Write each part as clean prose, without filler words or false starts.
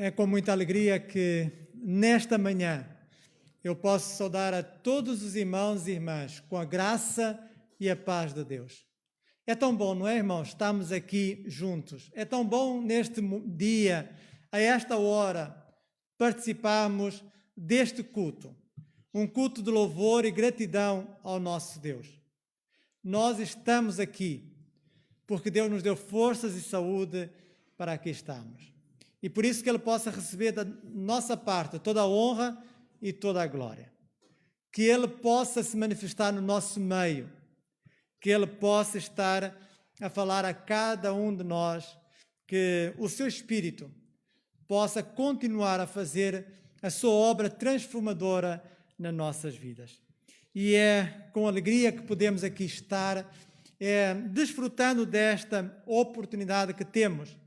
É com muita alegria que nesta manhã eu posso saudar a todos os irmãos e irmãs com a graça e a paz de Deus. É tão bom, não é, irmãos? Estamos aqui juntos. É tão bom neste dia, a esta hora, participarmos deste culto. Um culto de louvor e gratidão ao nosso Deus. Nós estamos aqui porque Deus nos deu forças e saúde para aqui estarmos. E por isso que Ele possa receber da nossa parte toda a honra e toda a glória. Que Ele possa se manifestar no nosso meio. Que Ele possa estar a falar a cada um de nós. Que o Seu Espírito possa continuar a fazer a Sua obra transformadora nas nossas vidas. E é com alegria que podemos aqui estar, desfrutando desta oportunidade que temos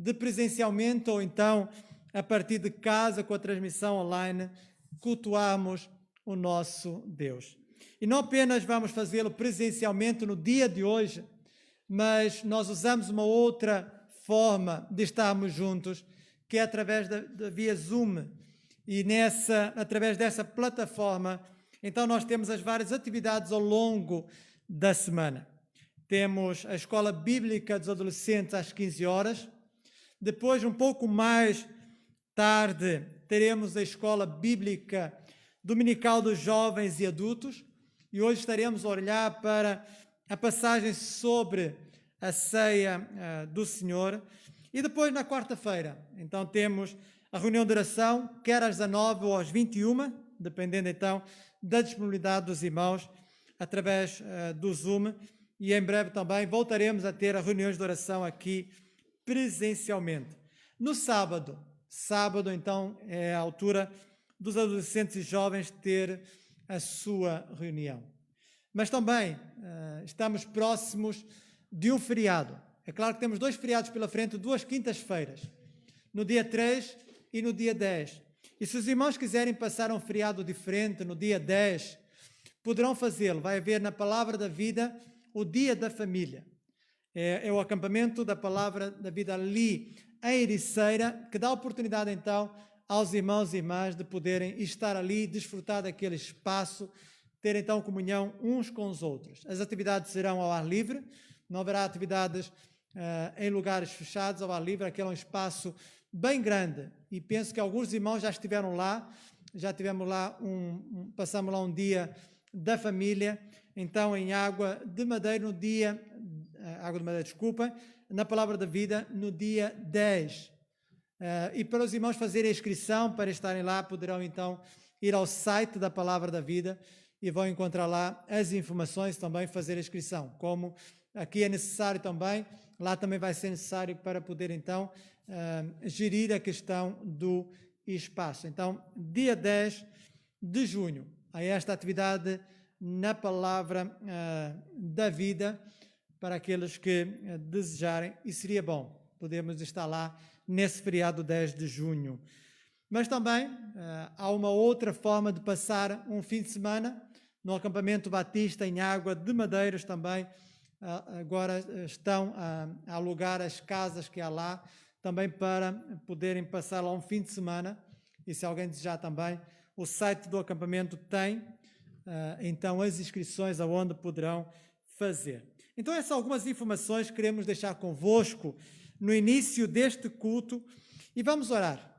de presencialmente ou então a partir de casa com a transmissão online cultuarmos o nosso Deus. E não apenas vamos fazê-lo presencialmente no dia de hoje, mas nós usamos uma outra forma de estarmos juntos, que é através da via Zoom. E através dessa plataforma, então nós temos as várias atividades ao longo da semana. Temos a Escola Bíblica dos Adolescentes às 15 horas. Depois, um pouco mais tarde, teremos a Escola Bíblica Dominical dos Jovens e Adultos. E hoje estaremos a olhar para a passagem sobre a ceia do Senhor. E depois, na quarta-feira, então temos a reunião de oração, quer às 19 ou às 21, dependendo então da disponibilidade dos irmãos, através do Zoom. E em breve também voltaremos a ter as reuniões de oração aqui presencialmente. No sábado então é a altura dos adolescentes e jovens ter a sua reunião. Mas também estamos próximos de um feriado. É claro que temos 2 feriados pela frente, 2 quintas-feiras, no dia 3 e no dia 10. E se os irmãos quiserem passar um feriado diferente no dia 10, poderão fazê-lo. Vai haver na Palavra da Vida o Dia da Família. É o acampamento da Palavra da Vida ali em Ericeira, que dá oportunidade então aos irmãos e irmãs de poderem estar ali, desfrutar daquele espaço, ter então comunhão uns com os outros. As atividades serão ao ar livre, não haverá atividades em lugares fechados, ao ar livre. Aquele é um espaço bem grande e penso que alguns irmãos já estiveram lá, já tivemos lá passamos lá um dia da família, então em Água de Madeira na Palavra da Vida no dia 10. E para os irmãos fazerem a inscrição para estarem lá, poderão então ir ao site da Palavra da Vida e vão encontrar lá as informações, também fazer a inscrição. Como aqui é necessário também, lá também vai ser necessário para poder então gerir a questão do espaço. Então, dia 10 de junho, há esta atividade na Palavra da Vida para aqueles que desejarem, e seria bom podermos estar lá nesse feriado 10 de junho. Mas também há uma outra forma de passar um fim de semana no acampamento Batista em Água de Madeiras também. Agora estão a alugar as casas que há lá, também para poderem passar lá um fim de semana. E se alguém desejar também, o site do acampamento tem então as inscrições aonde poderão fazer. Então essas são algumas informações que queremos deixar convosco no início deste culto e vamos orar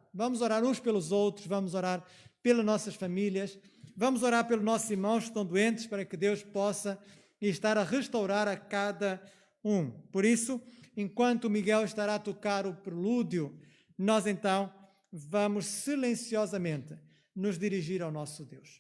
uns pelos outros, vamos orar pelas nossas famílias, vamos orar pelos nossos irmãos que estão doentes para que Deus possa estar a restaurar a cada um. Por isso, enquanto o Miguel estará a tocar o prelúdio, nós então vamos silenciosamente nos dirigir ao nosso Deus.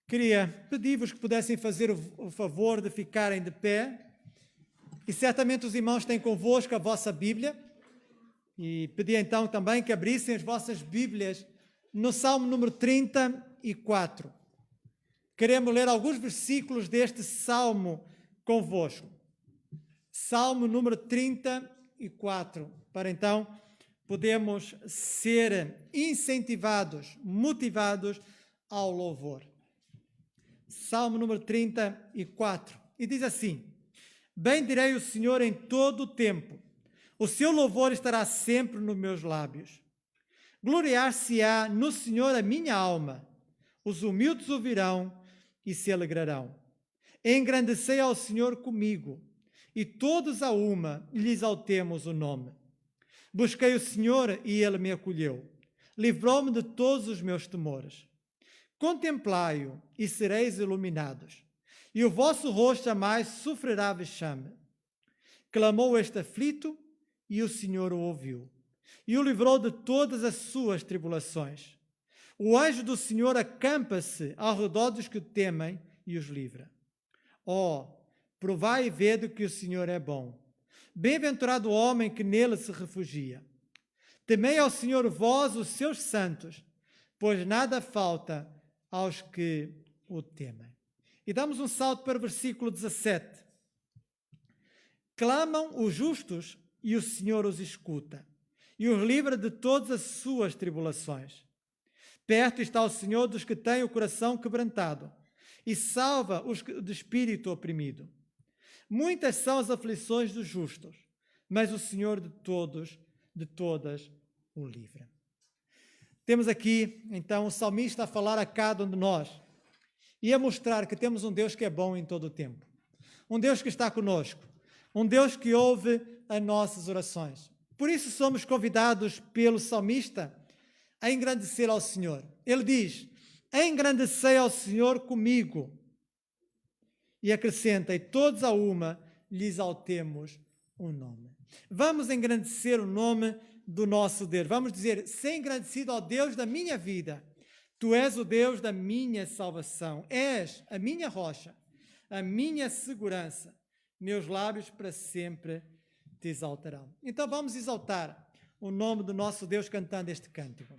Queria pedir-vos que pudessem fazer o favor de ficarem de pé, e certamente os irmãos têm convosco a vossa Bíblia, e pedi então também que abrissem as vossas Bíblias no Salmo número 34. Queremos ler alguns versículos deste Salmo convosco. Salmo número 34, para então podermos ser incentivados, motivados ao louvor. Salmo número 34, e diz assim: bendirei o Senhor em todo o tempo, o seu louvor estará sempre nos meus lábios. Gloriar-se-á no Senhor a minha alma, os humildes ouvirão e se alegrarão. Engrandecei ao Senhor comigo, e todos a uma lhe exaltemos o nome. Busquei o Senhor e ele me acolheu, livrou-me de todos os meus temores. Contemplai-o e sereis iluminados, e o vosso rosto jamais sofrerá vexame. Clamou este aflito, e o Senhor o ouviu, e o livrou de todas as suas tribulações. O anjo do Senhor acampa-se ao redor dos que o temem e os livra. Ó, provai e vede que o Senhor é bom. Bem-aventurado o homem que nele se refugia. Temei ao Senhor vós, os seus santos, pois nada falta aos que o temem. E damos um salto para o versículo 17. Clamam os justos e o Senhor os escuta e os livra de todas as suas tribulações. Perto está o Senhor dos que têm o coração quebrantado e salva os de espírito oprimido. Muitas são as aflições dos justos, mas o Senhor de todas o livra. Temos aqui, então, o salmista a falar a cada um de nós e a mostrar que temos um Deus que é bom em todo o tempo. Um Deus que está conosco. Um Deus que ouve as nossas orações. Por isso somos convidados pelo salmista a engrandecer ao Senhor. Ele diz, engrandecei ao Senhor comigo. E acrescenta, e todos a uma lhe exaltemos o nome. Vamos engrandecer o nome do nosso Deus. Vamos dizer, ser engrandecido ao Deus da minha vida. Tu és o Deus da minha salvação. És a minha rocha, a minha segurança. Meus lábios para sempre te exaltarão. Então vamos exaltar o nome do nosso Deus cantando este cântico.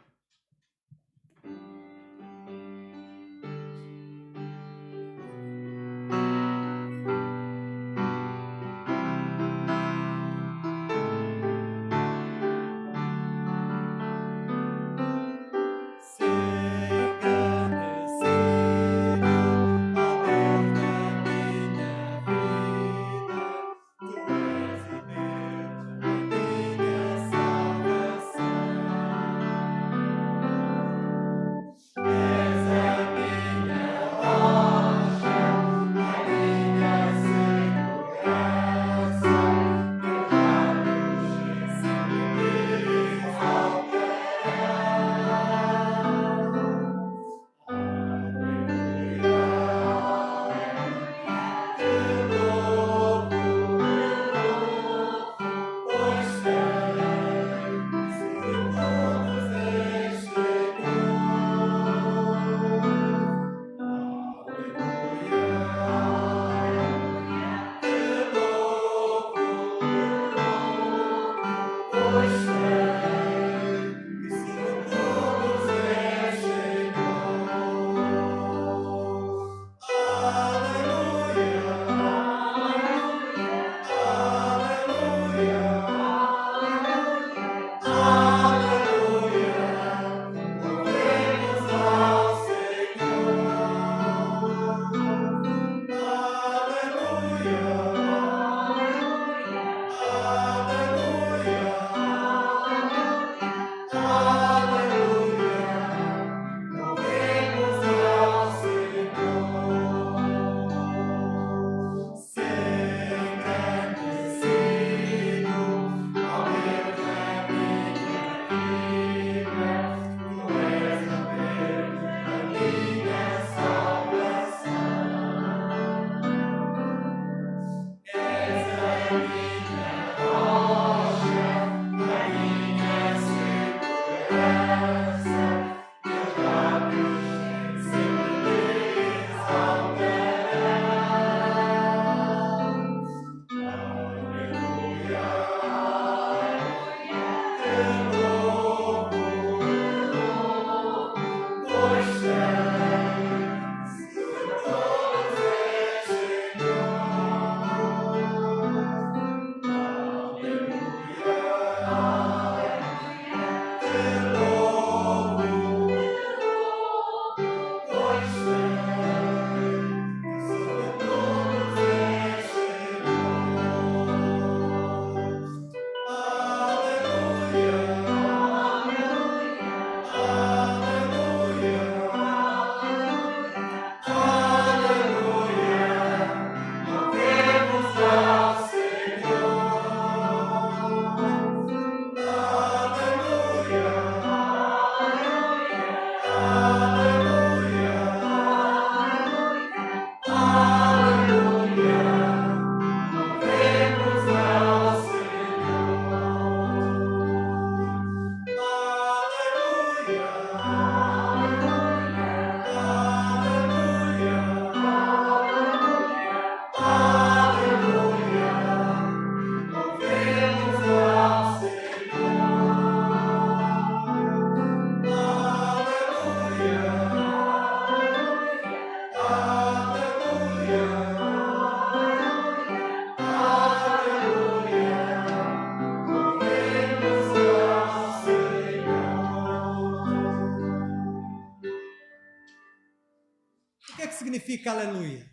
Significa aleluia.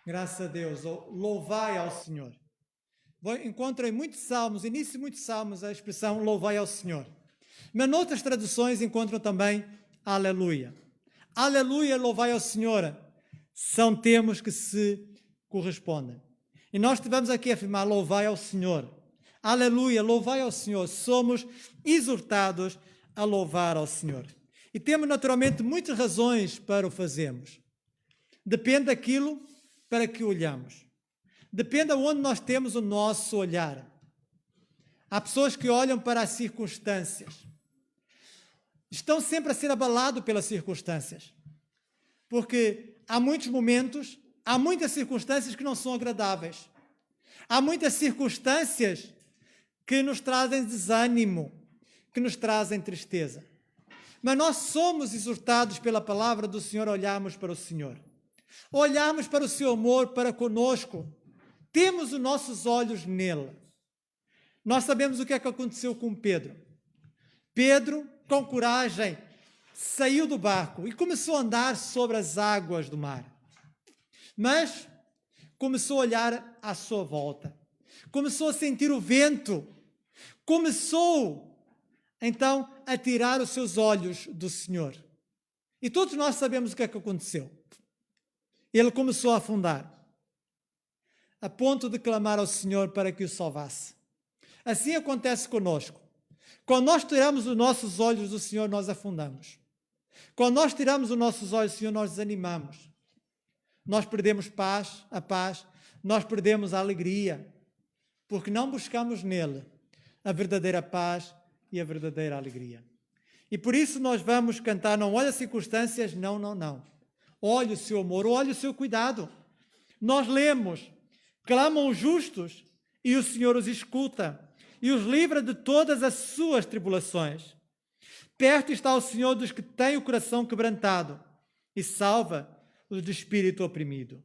Graças a Deus. Louvai ao Senhor. Encontro em muitos salmos, início de muitos salmos, a expressão louvai ao Senhor. Mas noutras traduções encontram também aleluia. Aleluia, louvai ao Senhor. São termos que se correspondem. E nós tivemos aqui a afirmar louvai ao Senhor. Aleluia, louvai ao Senhor. Somos exortados a louvar ao Senhor. E temos naturalmente muitas razões para o fazermos. Depende daquilo para que olhamos. Depende aonde nós temos o nosso olhar. Há pessoas que olham para as circunstâncias. Estão sempre a ser abalados pelas circunstâncias. Porque há muitos momentos, há muitas circunstâncias que não são agradáveis. Há muitas circunstâncias que nos trazem desânimo, que nos trazem tristeza. Mas nós somos exortados pela palavra do Senhor a olharmos para o Senhor. Olharmos para o seu amor para conosco. Temos os nossos olhos nele. Nós sabemos o que é que aconteceu com Pedro. Pedro, com coragem, saiu do barco e começou a andar sobre as águas do mar. Mas começou a olhar à sua volta. Começou a sentir o vento. Começou, então, a tirar os seus olhos do Senhor. E todos nós sabemos o que é que aconteceu. Ele começou a afundar, a ponto de clamar ao Senhor para que o salvasse. Assim acontece conosco. Quando nós tiramos os nossos olhos do Senhor, nós afundamos. Quando nós tiramos os nossos olhos do Senhor, nós desanimamos. Nós perdemos a paz, nós perdemos a alegria, porque não buscamos nele a verdadeira paz e a verdadeira alegria. E por isso nós vamos cantar, não olha as circunstâncias, não, não, não. Olhe o seu amor, olhe o seu cuidado. Nós lemos, clamam os justos e o Senhor os escuta e os livra de todas as suas tribulações. Perto está o Senhor dos que têm o coração quebrantado e salva os de espírito oprimido.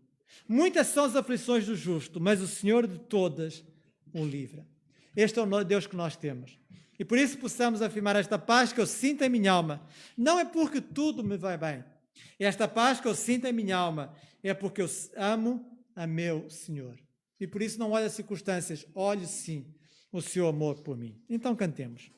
Muitas são as aflições do justo, mas o Senhor de todas o livra. Este é o Deus que nós temos. E por isso possamos afirmar esta paz que eu sinto em minha alma. Não é porque tudo me vai bem. Esta paz que eu sinto em minha alma é porque eu amo a meu Senhor. E por isso não olhe as circunstâncias, olhe sim o seu amor por mim. Então cantemos.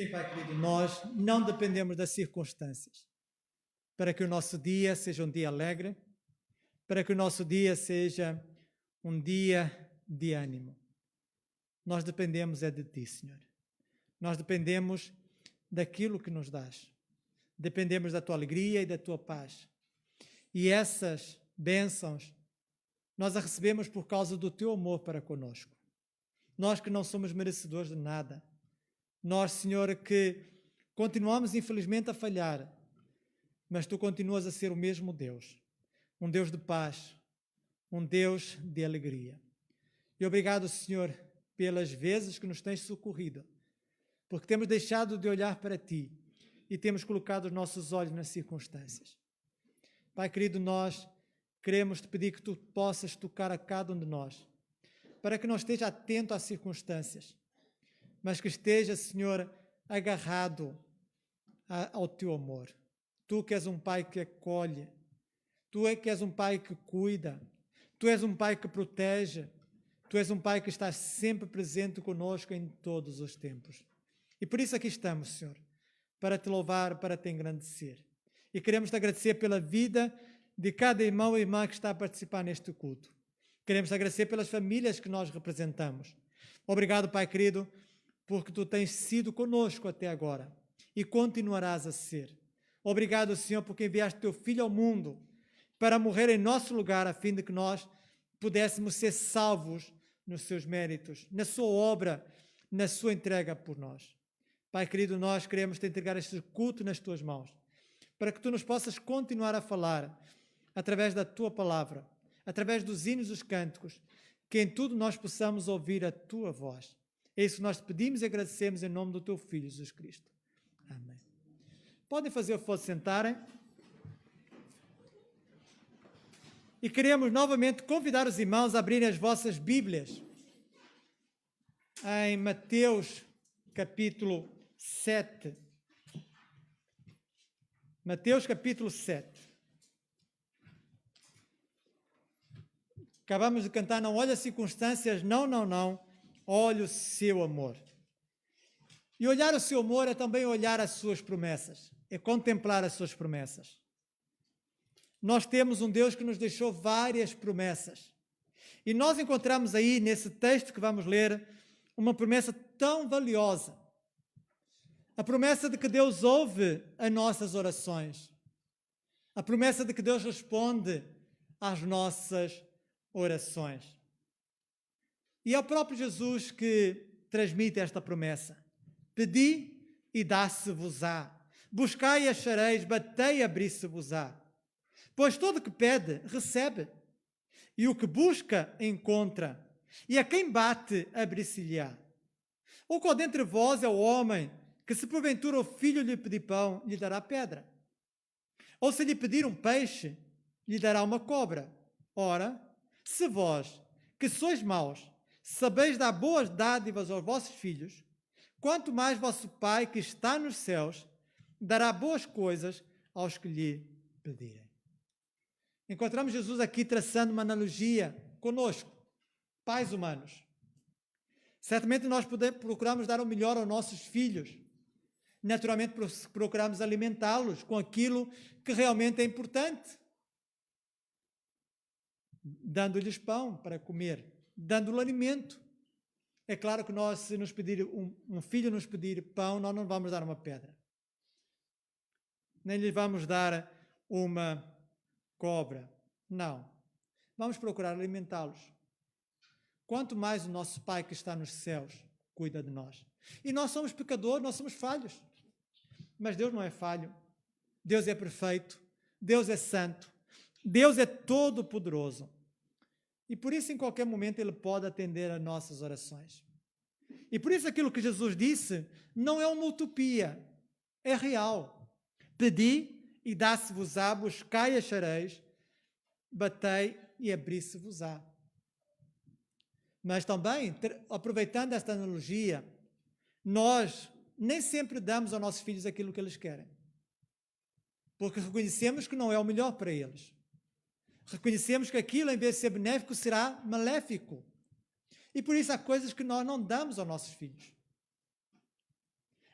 Sim, Pai querido, nós não dependemos das circunstâncias para que o nosso dia seja um dia alegre, para que o nosso dia seja um dia de ânimo. Nós dependemos é de Ti, Senhor. Nós dependemos daquilo que nos dás. Dependemos da Tua alegria e da Tua paz. E essas bênçãos nós as recebemos por causa do Teu amor para conosco. Nós que não somos merecedores de nada. Nós, Senhor, que continuamos infelizmente a falhar, mas Tu continuas a ser o mesmo Deus. Um Deus de paz, um Deus de alegria. E obrigado, Senhor, pelas vezes que nos tens socorrido, porque temos deixado de olhar para Ti e temos colocado os nossos olhos nas circunstâncias. Pai querido, nós queremos Te pedir que Tu possas tocar a cada um de nós, para que não esteja atento às circunstâncias, mas que esteja, Senhor, agarrado ao Teu amor. Tu que és um Pai que acolhe, Tu é que és um Pai que cuida, Tu és um Pai que protege, Tu és um Pai que está sempre presente conosco em todos os tempos. E por isso aqui estamos, Senhor, para Te louvar, para Te engrandecer. E queremos Te agradecer pela vida de cada irmão e irmã que está a participar neste culto. Queremos Te agradecer pelas famílias que nós representamos. Obrigado, Pai querido, porque Tu tens sido conosco até agora e continuarás a ser. Obrigado, Senhor, porque enviaste Teu Filho ao mundo para morrer em nosso lugar, a fim de que nós pudéssemos ser salvos nos Seus méritos, na Sua obra, na Sua entrega por nós. Pai querido, nós queremos Te entregar este culto nas Tuas mãos, para que Tu nos possas continuar a falar através da Tua palavra, através dos hinos e dos cânticos, que em tudo nós possamos ouvir a Tua voz. É isso que nós Te pedimos e agradecemos em nome do Teu Filho, Jesus Cristo. Amém. Podem fazer o favor de sentarem. E queremos novamente convidar os irmãos a abrirem as vossas Bíblias em Mateus capítulo 7. Mateus capítulo 7. Acabamos de cantar, não olha as circunstâncias, não, olha o seu amor. E olhar o seu amor é também olhar as suas promessas, é contemplar as suas promessas. Nós temos um Deus que nos deixou várias promessas. E nós encontramos aí, nesse texto que vamos ler, uma promessa tão valiosa. A promessa de que Deus ouve as nossas orações. A promessa de que Deus responde às nossas orações. E é o próprio Jesus que transmite esta promessa. Pedi e dá-se-vos-á. Buscai e achareis, batei e abri-se-vos-á. Pois todo o que pede, recebe. E o que busca, encontra. E a quem bate, abrir-se-lhe-á. Ou qual dentre vós é o homem que, se porventura o filho lhe pedir pão, lhe dará pedra? Ou se lhe pedir um peixe, lhe dará uma cobra? Ora, se vós, que sois maus, sabeis dar boas dádivas aos vossos filhos, quanto mais vosso Pai, que está nos céus, dará boas coisas aos que lhe pedirem. Encontramos Jesus aqui traçando uma analogia conosco, pais humanos. Certamente nós procuramos dar o melhor aos nossos filhos. Naturalmente procuramos alimentá-los com aquilo que realmente é importante. Dando-lhes pão para comer, dando-lhe alimento. É claro que nós, se nos pedir um filho nos pedir pão, nós não vamos dar uma pedra. Nem lhe vamos dar uma cobra. Não. Vamos procurar alimentá-los. Quanto mais o nosso Pai que está nos céus cuida de nós. E nós somos pecadores, nós somos falhos. Mas Deus não é falho. Deus é perfeito. Deus é santo. Deus é todo-poderoso. E por isso, em qualquer momento, Ele pode atender às nossas orações. E por isso aquilo que Jesus disse não é uma utopia. É real. Pedi e dá-se-vos-á, buscai e achareis, batei e abri-se-vos-á. Mas também, aproveitando esta analogia, nós nem sempre damos aos nossos filhos aquilo que eles querem. Porque reconhecemos que não é o melhor para eles. Reconhecemos que aquilo, em vez de ser benéfico, será maléfico. E por isso há coisas que nós não damos aos nossos filhos.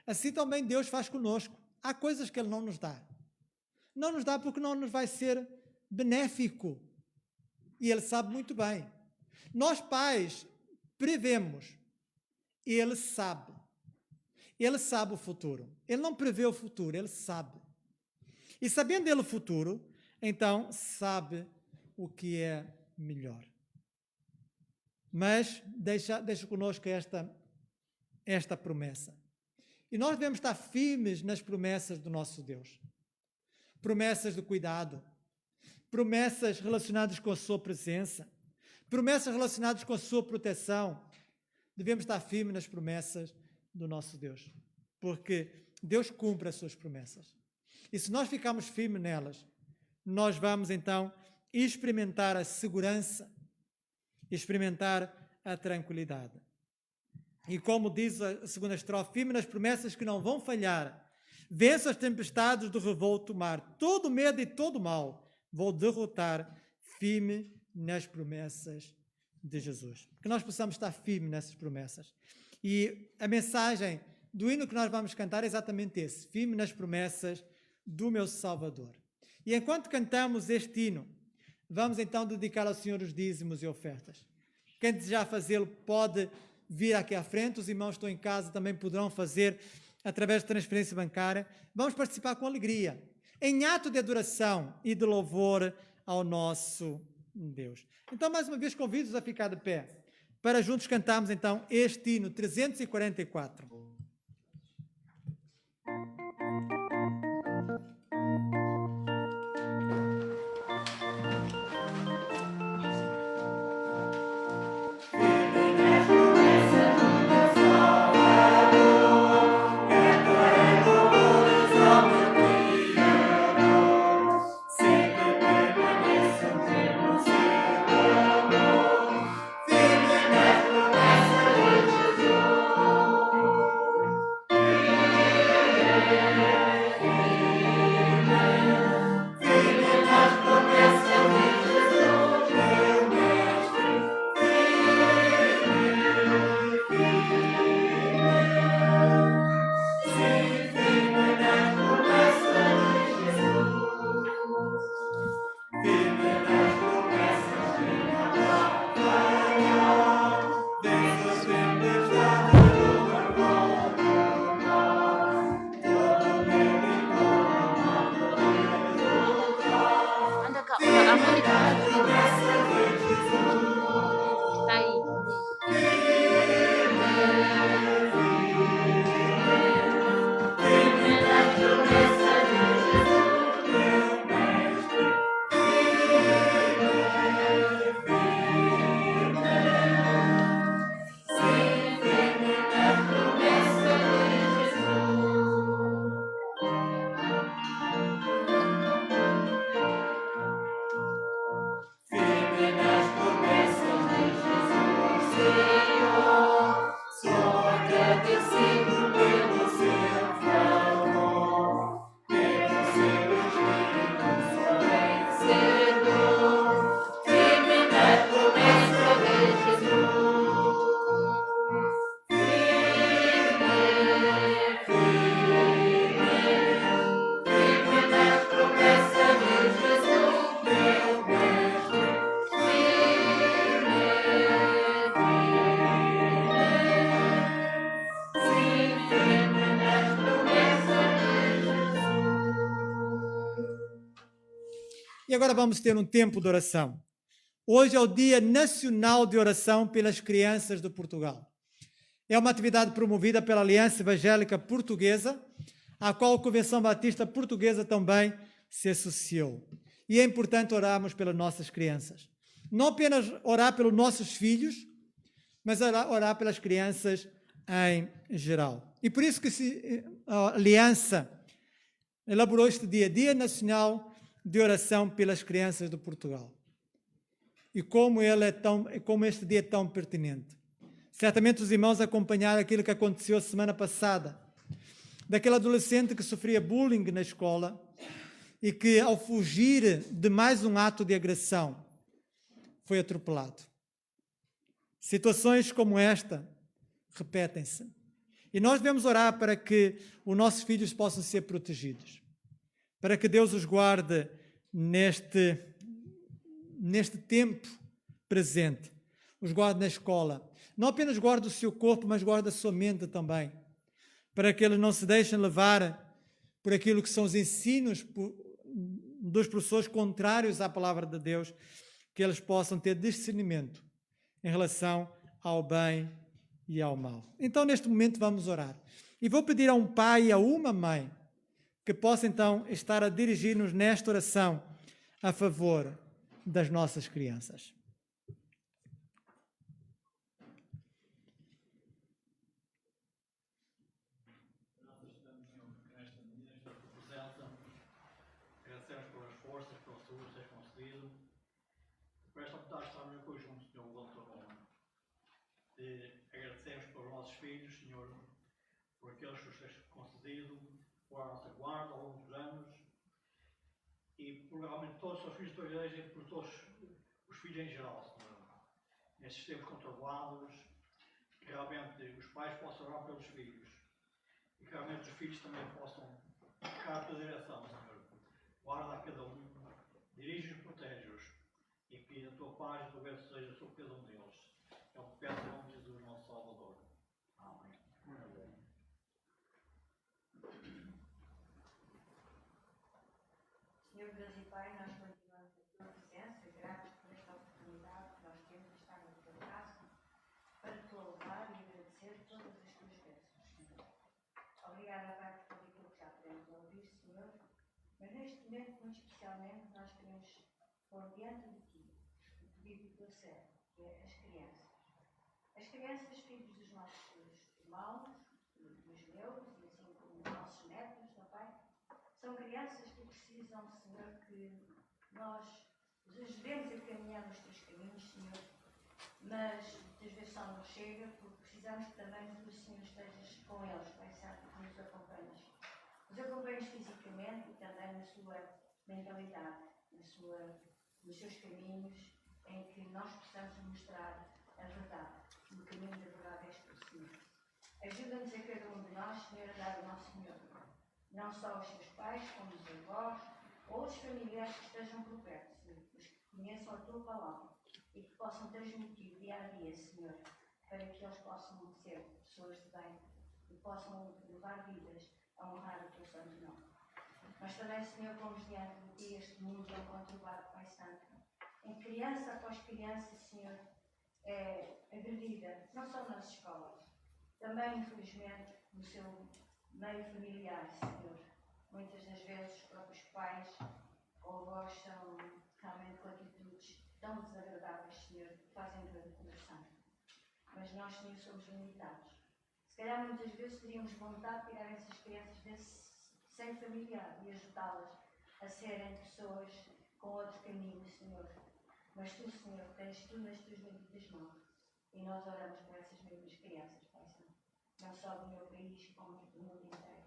assim também Deus faz conosco. Há coisas que Ele não nos dá. Não nos dá porque não nos vai ser benéfico. E Ele sabe muito bem. Nós, pais, prevemos. Ele sabe. Ele sabe o futuro. Ele não prevê o futuro, Ele sabe. E sabendo Ele o futuro, então sabe o que é melhor. Mas deixa conosco esta promessa. E nós devemos estar firmes nas promessas do nosso Deus. Promessas de cuidado, promessas relacionadas com a sua presença, promessas relacionadas com a sua proteção. Devemos estar firmes nas promessas do nosso Deus, porque Deus cumpre as suas promessas. E se nós ficarmos firmes nelas, nós vamos então experimentar a segurança, experimentar a tranquilidade. E como diz a segunda estrofe, firme nas promessas que não vão falhar, venço as tempestades do revolto mar, todo medo e todo mal vou derrotar, firme nas promessas de Jesus. Que nós possamos estar firmes nessas promessas. E a mensagem do hino que nós vamos cantar é exatamente esse, firme nas promessas do meu Salvador. E enquanto cantamos este hino, vamos então dedicar ao Senhor os dízimos e ofertas. Quem desejar fazê-lo pode vir aqui à frente, os irmãos que estão em casa também poderão fazer através de transferência bancária. Vamos participar com alegria, em ato de adoração e de louvor ao nosso Deus. Então, mais uma vez, convido-os a ficar de pé, para juntos cantarmos então este hino 344. E agora vamos ter um tempo de oração. Hoje é o Dia Nacional de Oração pelas Crianças de Portugal. É uma atividade promovida pela Aliança Evangélica Portuguesa, à qual a Convenção Batista Portuguesa também se associou. E é importante orarmos pelas nossas crianças. Não apenas orar pelos nossos filhos, mas orar pelas crianças em geral. E por isso que a Aliança elaborou este dia, Dia Nacional de Oração pelas Crianças de Portugal. E como este dia é tão pertinente. Certamente os irmãos acompanharam aquilo que aconteceu a semana passada, daquele adolescente que sofria bullying na escola e que, ao fugir de mais um ato de agressão, foi atropelado. Situações como esta repetem-se. E nós devemos orar para que os nossos filhos possam ser protegidos, para que Deus os guarde neste tempo presente, os guarde na escola. Não apenas guarde o seu corpo, mas guarde a sua mente também, para que eles não se deixem levar por aquilo que são os ensinos dos professores contrários à palavra de Deus, que eles possam ter discernimento em relação ao bem e ao mal. Então, neste momento, vamos orar. E vou pedir a um pai e a uma mãe que possa, então, estar a dirigir-nos nesta oração a favor das nossas crianças. Agradecemos pelas forças, pela saúde que tens concedido, por esta oportunidade de estarmos aqui juntos, Senhor, o vosso nome. Agradecemos pelos nossos filhos, Senhor, por aqueles que os tens concedido, por a nossa guarda ao longo dos anos e por realmente todos os filhos da tua igreja e por todos os filhos em geral, Senhor. Nestes tempos controlados, que realmente os pais possam orar pelos filhos e que realmente os filhos também possam ficar à tua direção, Senhor. Guarda a cada um, dirige-os, protege-os e que a tua paz e a tua bênção seja sobre cada um deles. É o que peço em nome de Jesus, nosso Salvador. Amém. Senhor Deus e Pai, nós continuamos a tua presença, gratos por esta oportunidade que nós temos de estar na tua casa, para te louvar e agradecer todas as tuas bênçãos, Senhor. Obrigada, Pai, por tudo aquilo que já podemos ouvir, Senhor. Mas neste momento, muito especialmente, nós queremos pôr diante de ti o pedido do teu servo, que é as crianças. As crianças, filhos dos nossos irmãos, dos meus, e assim como dos nossos netos, não, Pai? São crianças que precisam, Senhor, que nós os ajudemos a caminhar nos teus caminhos, Senhor. Mas muitas vezes só não chega, porque precisamos que também tu, Senhor, estejas com eles, Pai Santo, que nos acompanhes. Os acompanhos fisicamente e também na sua mentalidade, nos seus caminhos, em que nós possamos mostrar a verdade. O caminho da verdade és tu, Senhor. Ajuda-nos a cada um de nós, Senhor, a dar o nosso melhor. Não só os seus pais, como os avós, ou os familiares que estejam por perto, Senhor, mas que conheçam a tua palavra e que possam transmitir dia a dia, Senhor, para que eles possam ser pessoas de bem e possam levar vidas a honrar o teu santo nome. Mas também, Senhor, vamos diante de ti este mundo tão conturbado, Pai Santo, em criança após criança, Senhor, é agredida, não só nas escolas, também, infelizmente, no seu meio familiar, Senhor. Muitas das vezes os próprios pais ou avós são realmente com atitudes tão desagradáveis, Senhor, que fazem grande conversão. Mas nós, Senhor, somos limitados. Se calhar muitas vezes teríamos vontade de tirar essas crianças desse seio familiar e ajudá-las a serem pessoas com outro caminho, Senhor. Mas tu, Senhor, tens tudo nas tuas benditas mãos. E nós oramos por essas mesmas crianças, Pai Santo. Não só do meu país, como do mundo inteiro.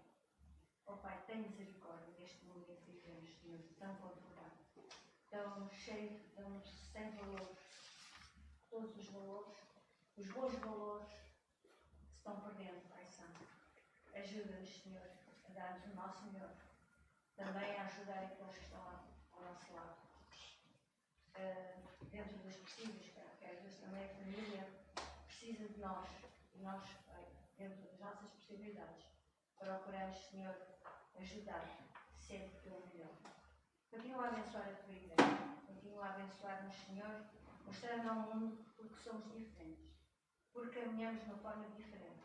Oh Pai, tem misericórdia deste mundo em que vivemos, Senhor, tão conturbado, tão cheio, tão sem valores. Todos os valores, os bons valores, se estão perdendo, Pai Santo. Ajuda-nos, Senhor, a dar-nos o nosso melhor. Também a ajudar aqueles que estão ao nosso lado. Dentro dos possíveis, porque às vezes também a família precisa de nós. E nós, Pai, dentro das nossas possibilidades, procuramos, Senhor, ajudar sempre pelo melhor. Continua a abençoar a tua igreja. Continua a abençoar-nos, Senhor, mostrando ao mundo porque somos diferentes. Porque caminhamos de uma forma diferente.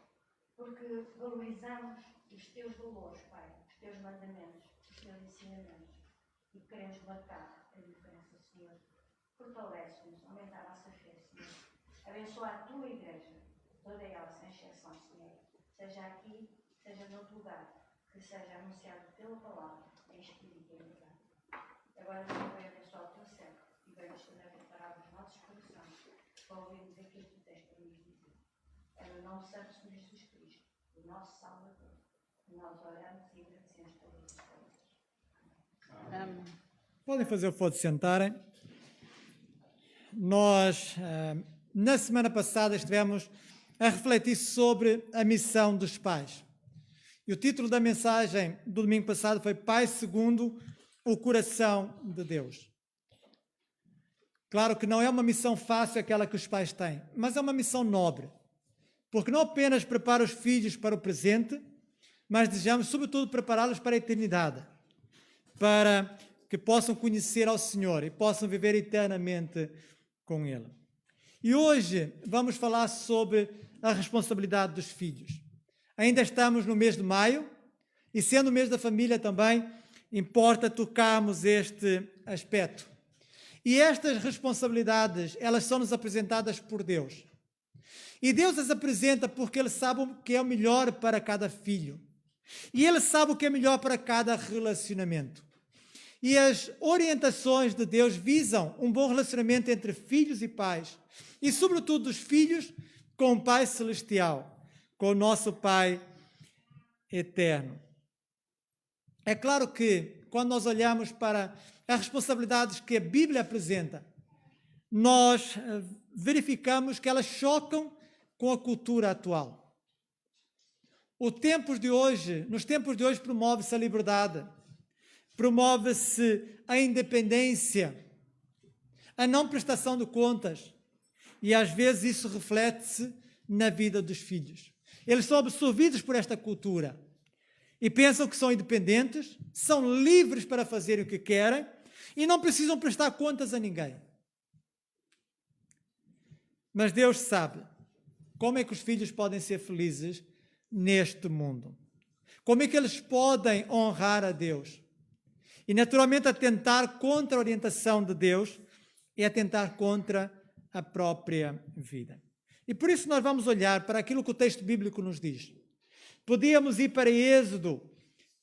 Porque valorizamos os teus valores, Pai, os teus mandamentos, os teus ensinamentos. E queremos marcar a diferença, Senhor. Fortalece-nos, aumenta a nossa fé, Senhor. Abençoa a tua igreja, toda ela, sem exceção, Senhor. Seja aqui, seja noutro lugar, que seja anunciado pela palavra, em espírito e em verdade. Agora, Senhor, vai abençoar o teu servo e vai-nos também preparar os nossos corações para ouvirmos aquilo que tu tens para nos dizer. É no nome santo de Jesus Cristo, o nosso Salvador, que nós oramos e agradecemos todas as coisas. Amém. Podem fazer o favor de sentarem. Nós, na semana passada, estivemos a refletir sobre a missão dos pais. E o título da mensagem do domingo passado foi Pai segundo o coração de Deus. Claro que não é uma missão fácil aquela que os pais têm, mas é uma missão nobre, porque não apenas prepara os filhos para o presente, mas desejamos, sobretudo, prepará-los para a eternidade, para que possam conhecer ao Senhor e possam viver eternamente com Ele. E hoje vamos falar sobre a responsabilidade dos filhos. Ainda estamos no mês de maio e, sendo o mês da família também, importa tocarmos este aspecto. E estas responsabilidades, elas são-nos apresentadas por Deus. E Deus as apresenta porque Ele sabe o que é o melhor para cada filho. E Ele sabe o que é melhor para cada relacionamento. E as orientações de Deus visam um bom relacionamento entre filhos e pais. E, sobretudo, os filhos com o Pai Celestial, com o nosso Pai Eterno. É claro que, quando nós olhamos para as responsabilidades que a Bíblia apresenta, nós verificamos que elas chocam com a cultura atual. Nos tempos de hoje promove-se a liberdade, promove-se a independência, a não prestação de contas, e às vezes isso reflete-se na vida dos filhos. Eles são absorvidos por esta cultura e pensam que são independentes, são livres para fazer o que querem e não precisam prestar contas a ninguém. Mas Deus sabe como é que os filhos podem ser felizes neste mundo. Como é que eles podem honrar a Deus. E, naturalmente, atentar contra a orientação de Deus é atentar contra a própria vida. E por isso nós vamos olhar para aquilo que o texto bíblico nos diz. Podíamos ir para Êxodo,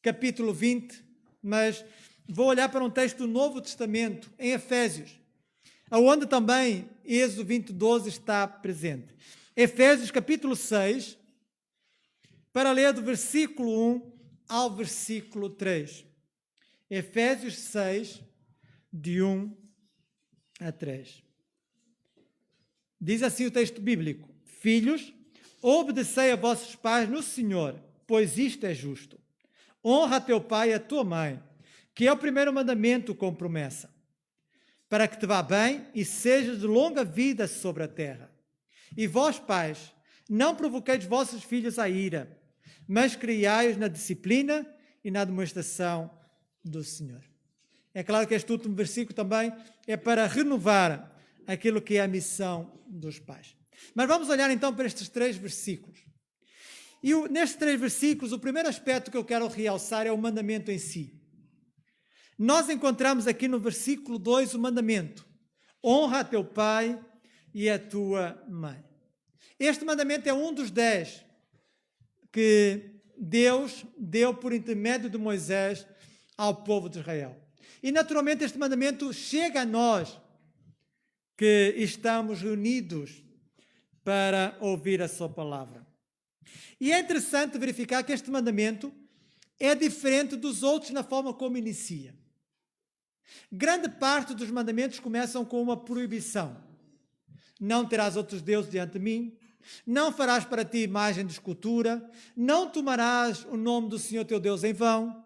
capítulo 20, mas vou olhar para um texto do Novo Testamento, em Efésios, onde também Êxodo 20, 12 está presente. Efésios, capítulo 6, para ler do versículo 1 ao versículo 3. Efésios 6, de 1 a 3. Diz assim o texto bíblico: Filhos, obedecei a vossos pais no Senhor, pois isto é justo. Honra a teu pai e a tua mãe, que é o primeiro mandamento com promessa, para que te vá bem e sejas de longa vida sobre a terra. E vós, pais, não provoqueis vossos filhos à ira, mas criai-os na disciplina e na demonstração do Senhor. É claro que este último versículo também é para renovar aquilo que é a missão dos pais. Mas vamos olhar então para estes 3 versículos. E nestes 3 versículos, o primeiro aspecto que eu quero realçar é o mandamento em si. Nós encontramos aqui no versículo 2 o mandamento: honra a teu pai e a tua mãe. Este mandamento é um dos 10 que Deus deu por intermédio de Moisés ao povo de Israel. E naturalmente este mandamento chega a nós que estamos reunidos para ouvir a sua palavra. E é interessante verificar que este mandamento é diferente dos outros na forma como inicia. Grande parte dos mandamentos começam com uma proibição. Não terás outros deuses diante de mim, não farás para ti imagem de escultura, não tomarás o nome do Senhor teu Deus em vão,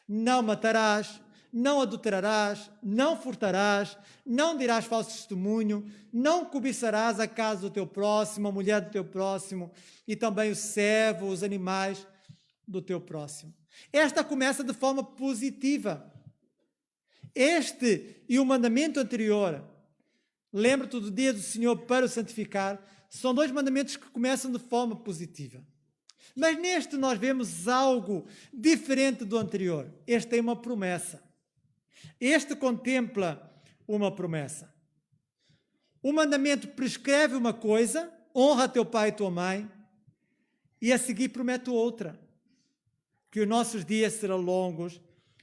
não matarás, não adulterarás, não furtarás, não dirás falso testemunho, não cobiçarás a casa do teu próximo, a mulher do teu próximo e também o servo, os animais do teu próximo. Esta começa de forma positiva. Este e o mandamento anterior, lembra-te do dia do Senhor para o santificar, são 2 mandamentos que começam de forma positiva. Mas neste nós vemos algo diferente do anterior. Este tem uma promessa. Este contempla uma promessa. O mandamento prescreve uma coisa, honra teu pai e tua mãe, e a seguir promete outra, que os nossos dias serão longos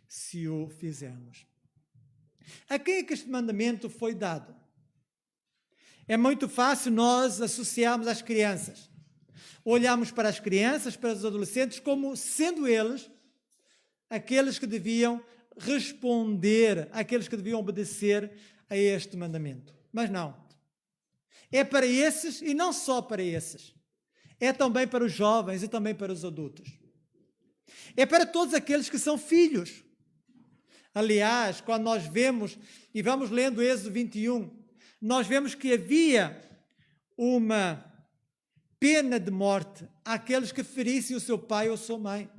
se o fizermos. A quem é que este mandamento foi dado? É muito fácil nós associarmos às crianças. Olhamos para as crianças, para os adolescentes, como sendo eles aqueles que deviam responder, aqueles que deviam obedecer a este mandamento. Mas não. É para esses e não só para esses. é também para os jovens e também para os adultos. É para todos aqueles que são filhos. Aliás, quando nós vemos, e vamos lendo Êxodo 21, nós vemos que havia uma pena de morte àqueles que ferissem o seu pai ou sua mãe.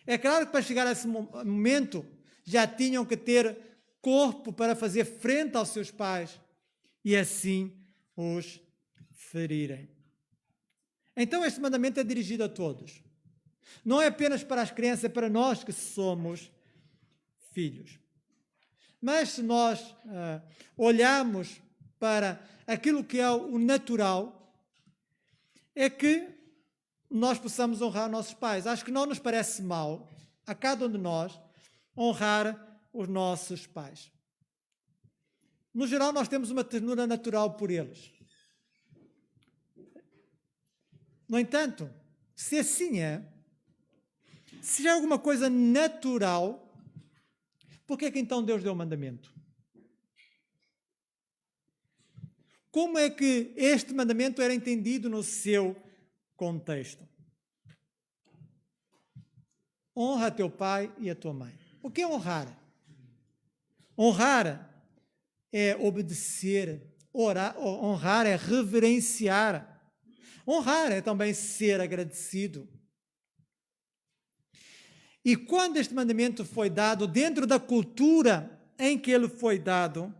É claro que para chegar a esse momento já tinham que ter corpo para fazer frente aos seus pais e assim os ferirem. Então este mandamento é dirigido a todos. Não é apenas para as crianças, é para nós que somos filhos. Mas se nós olharmos para aquilo que é o natural, é que nós possamos honrar nossos pais. Acho que não nos parece mal, a cada um de nós, honrar os nossos pais. No geral, nós temos uma ternura natural por eles. No entanto, se assim é, se é alguma coisa natural, por que é que então Deus deu o mandamento? Como é que este mandamento era entendido no seu contexto? Honra teu pai e a tua mãe. O que é honrar? Honrar é obedecer, honrar é reverenciar. Honrar é também ser agradecido. E quando este mandamento foi dado, dentro da cultura em que ele foi dado,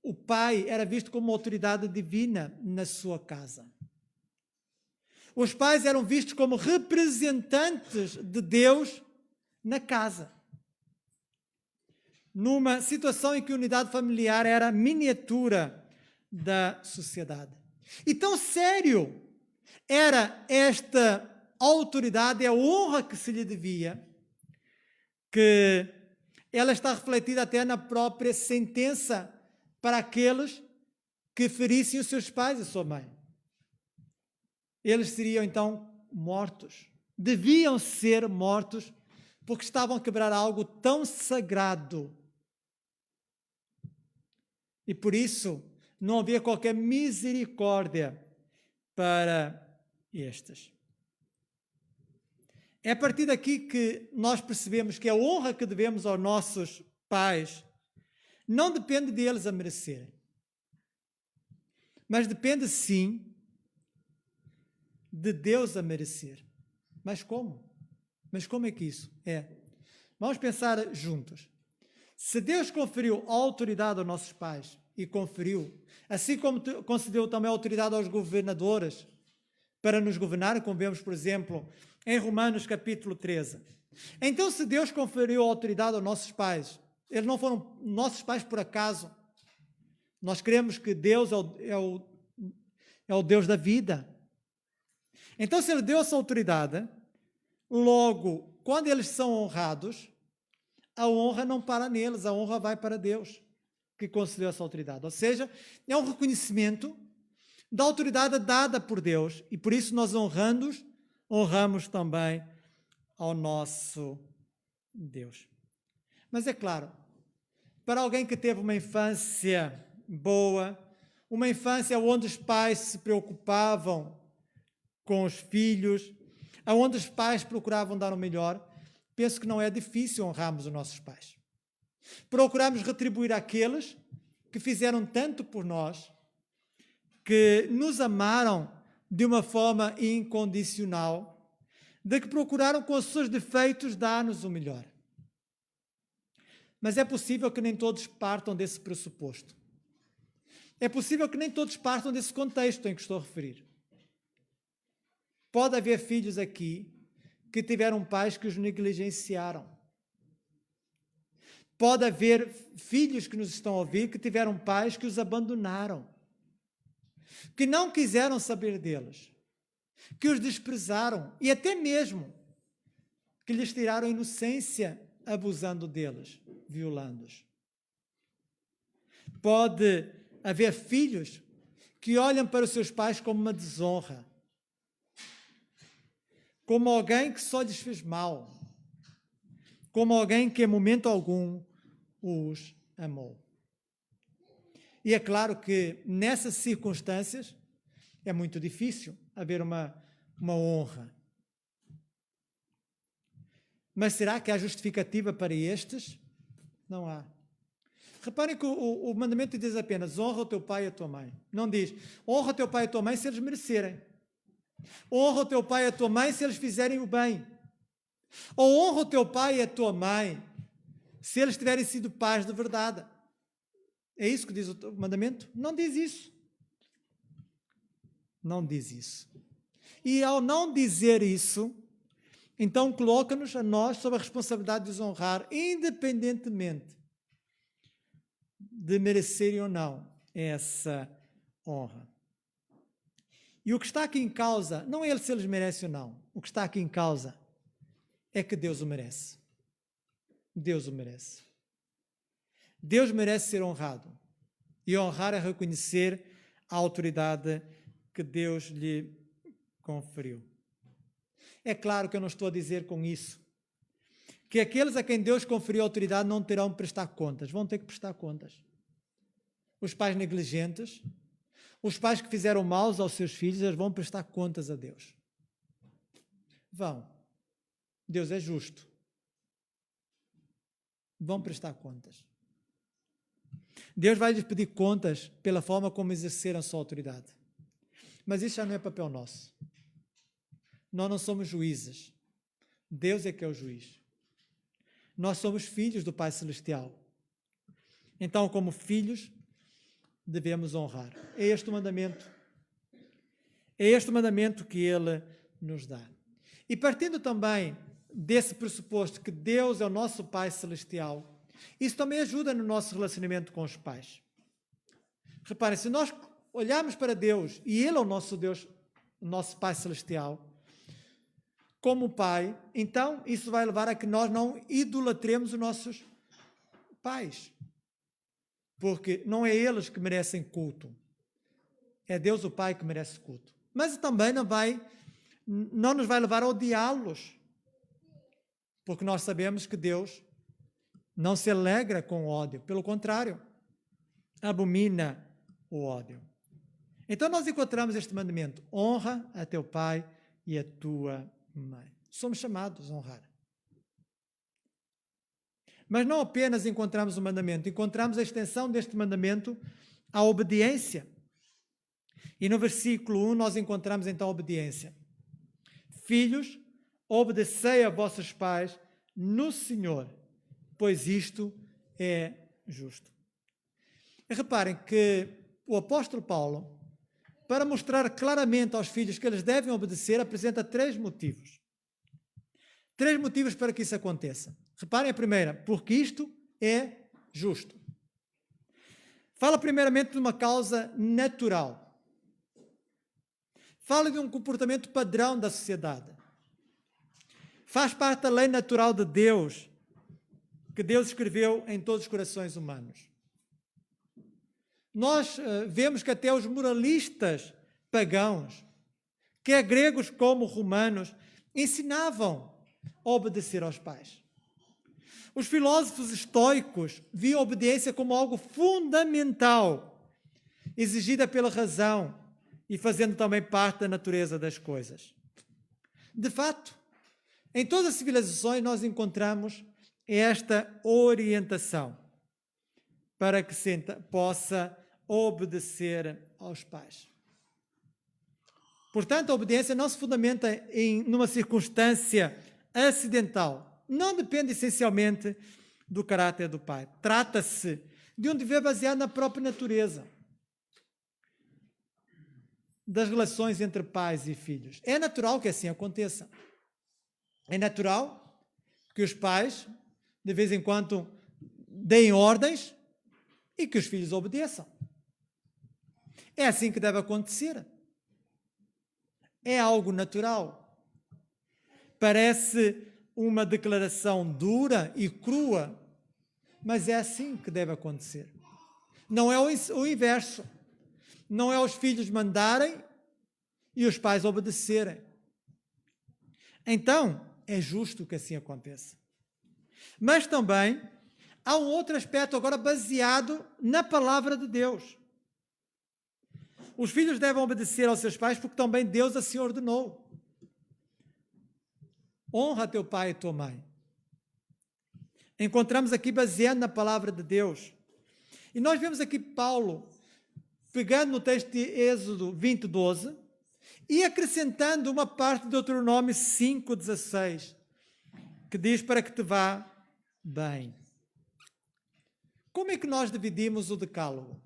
o pai era visto como uma autoridade divina na sua casa. Os pais eram vistos como representantes de Deus na casa. Numa situação em que a unidade familiar era a miniatura da sociedade. E tão sério era esta autoridade, a honra que se lhe devia, que ela está refletida até na própria sentença para aqueles que ferissem os seus pais e sua mãe. Eles seriam então mortos. Deviam ser mortos porque estavam a quebrar algo tão sagrado. E por isso não havia qualquer misericórdia para estes. É a partir daqui que nós percebemos que a honra que devemos aos nossos pais não depende deles a merecerem. Mas depende sim de Deus a merecer. Mas como? Mas como é que isso é? Vamos pensar juntos. Se Deus conferiu autoridade aos nossos pais, e conferiu, assim como concedeu também autoridade aos governadores para nos governar, como vemos, por exemplo, em Romanos capítulo 13. Então, se Deus conferiu autoridade aos nossos pais, eles não foram nossos pais por acaso. Nós cremos que Deus é o Deus da vida. Então, se Ele deu essa autoridade, logo, quando eles são honrados, a honra não para neles, a honra vai para Deus, que concedeu essa autoridade. Ou seja, é um reconhecimento da autoridade dada por Deus, e por isso nós honramos também ao nosso Deus. Mas é claro, para alguém que teve uma infância boa, uma infância onde os pais se preocupavam com os filhos, onde os pais procuravam dar o melhor, penso que não é difícil honrarmos os nossos pais. Procuramos retribuir àqueles que fizeram tanto por nós, que nos amaram de uma forma incondicional, de que procuraram com os seus defeitos dar-nos o melhor. Mas é possível que nem todos partam desse pressuposto. É possível que nem todos partam desse contexto em que estou a referir. Pode haver filhos aqui que tiveram pais que os negligenciaram. Pode haver filhos que nos estão a ouvir que tiveram pais que os abandonaram, que não quiseram saber deles, que os desprezaram e até mesmo que lhes tiraram a inocência abusando deles, violando-os. Pode haver filhos que olham para os seus pais como uma desonra, como alguém que só lhes fez mal, como alguém que em momento algum os amou. E é claro que nessas circunstâncias É muito difícil haver uma honra. Mas será que há justificativa para estes? Não há. Reparem que o mandamento diz apenas: honra o teu pai e a tua mãe. Não diz: honra o teu pai e a tua mãe se eles merecerem. Honra o teu pai e a tua mãe se eles fizerem o bem. Ou honra o teu pai e a tua mãe se eles tiverem sido pais de verdade. É isso que diz o mandamento? Não diz isso. Não diz isso. E ao não dizer isso, então coloca-nos a nós sob a responsabilidade de os honrar, independentemente de merecerem ou não essa honra. E o que está aqui em causa não é se eles merecem ou não. O que está aqui em causa é que Deus o merece. Deus o merece. Deus merece ser honrado. E honrar é reconhecer a autoridade que Deus lhe conferiu. É claro que eu não estou a dizer com isso que aqueles a quem Deus conferiu autoridade não terão de prestar contas. Vão ter que prestar contas. Os pais negligentes, os pais que fizeram mal aos seus filhos, eles vão prestar contas a Deus. Vão. Deus é justo. Vão prestar contas. Deus vai lhes pedir contas pela forma como exerceram a sua autoridade. Mas isso já não é papel nosso. Nós não somos juízes. Deus é que é o juiz. Nós somos filhos do Pai Celestial. Então, como filhos, devemos honrar. É este o mandamento. É este o mandamento que Ele nos dá. E partindo também desse pressuposto que Deus é o nosso Pai Celestial, isso também ajuda no nosso relacionamento com os pais. Reparem, se nós olharmos para Deus e Ele é o nosso Deus, o nosso Pai Celestial, como Pai, então isso vai levar a que nós não idolatremos os nossos pais. Porque não é eles que merecem culto. É Deus o Pai que merece culto. Mas também não nos vai levar a odiá-los. Porque nós sabemos que Deus não se alegra com o ódio. Pelo contrário, abomina o ódio. Então nós encontramos este mandamento: honra a teu pai e a tua mãe. Somos chamados a honrar. Mas não apenas encontramos o mandamento, encontramos a extensão deste mandamento à obediência. E no versículo 1 nós encontramos então a obediência. Filhos, obedecei a vossos pais no Senhor, pois isto é justo. E reparem que o apóstolo Paulo, para mostrar claramente aos filhos que eles devem obedecer, apresenta 3 motivos. 3 motivos para que isso aconteça. Reparem a primeira: porque isto é justo. Fala primeiramente de uma causa natural. Fala de um comportamento padrão da sociedade. Faz parte da lei natural de Deus, que Deus escreveu em todos os corações humanos. Nós vemos que até os moralistas pagãos, quer gregos como romanos, ensinavam a obedecer aos pais. Os filósofos estoicos viam a obediência como algo fundamental, exigida pela razão e fazendo também parte da natureza das coisas. De fato, em todas as civilizações nós encontramos esta orientação para que se possa obedecer aos pais. Portanto, a obediência não se fundamenta numa circunstância acidental. Não depende essencialmente do caráter do pai. Trata-se de um dever baseado na própria natureza das relações entre pais e filhos. É natural que assim aconteça. É natural que os pais, de vez em quando, deem ordens e que os filhos obedeçam. É assim que deve acontecer. É algo natural. Parece uma declaração dura e crua, mas é assim que deve acontecer. Não é o inverso. Não é os filhos mandarem e os pais obedecerem. Então, é justo que assim aconteça. Mas também há um outro aspecto agora baseado na palavra de Deus. os filhos devem obedecer aos seus pais porque também Deus assim ordenou. Honra teu pai e tua mãe. Encontramos aqui baseado na palavra de Deus. E nós vemos aqui Paulo pegando no texto de Êxodo 20:12 e acrescentando uma parte de Deuteronômio 5:16, que diz para que te vá bem. Como é que nós dividimos o decálogo,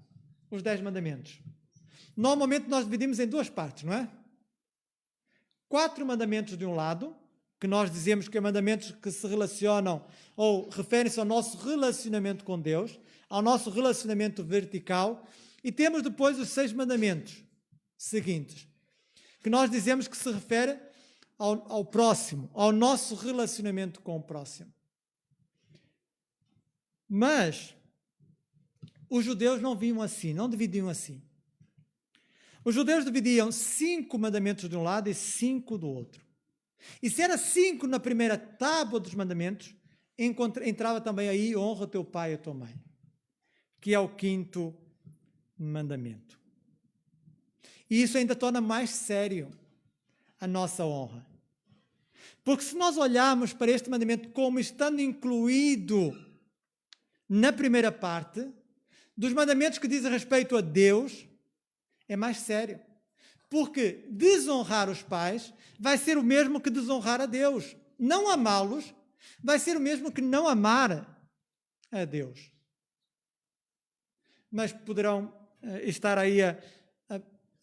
os 10 mandamentos? Normalmente nós dividimos em 2 partes, não é? 4 mandamentos de um lado, que nós dizemos que é mandamentos que se relacionam ou referem-se ao nosso relacionamento com Deus, ao nosso relacionamento vertical, e temos depois os 6 mandamentos seguintes, que nós dizemos que se refere ao próximo, ao nosso relacionamento com o próximo. Mas os judeus não viam assim, não dividiam assim. Os judeus dividiam 5 mandamentos de um lado e 5 do outro. E se era 5 na primeira tábua dos mandamentos, entrava também aí honra teu pai e a tua mãe, que é o 5º mandamento. E isso ainda torna mais sério a nossa honra. Porque se nós olharmos para este mandamento como estando incluído na primeira parte, dos mandamentos que dizem respeito a Deus, é mais sério. Porque desonrar os pais vai ser o mesmo que desonrar a Deus. Não amá-los vai ser o mesmo que não amar a Deus. Mas poderão estar aí a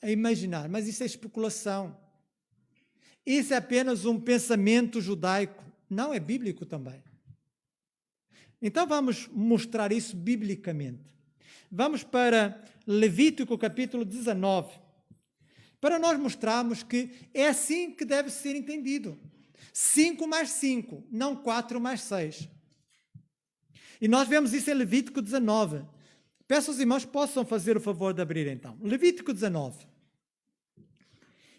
imaginar, mas isso é especulação. Isso é apenas um pensamento judaico. Não, é bíblico também. Então vamos mostrar isso biblicamente. Vamos para Levítico capítulo 19, para nós mostrarmos que é assim que deve ser entendido. 5 mais 5, não 4 mais 6. E nós vemos isso em Levítico 19. Peço aos irmãos que possam fazer o favor de abrir então. Levítico 19.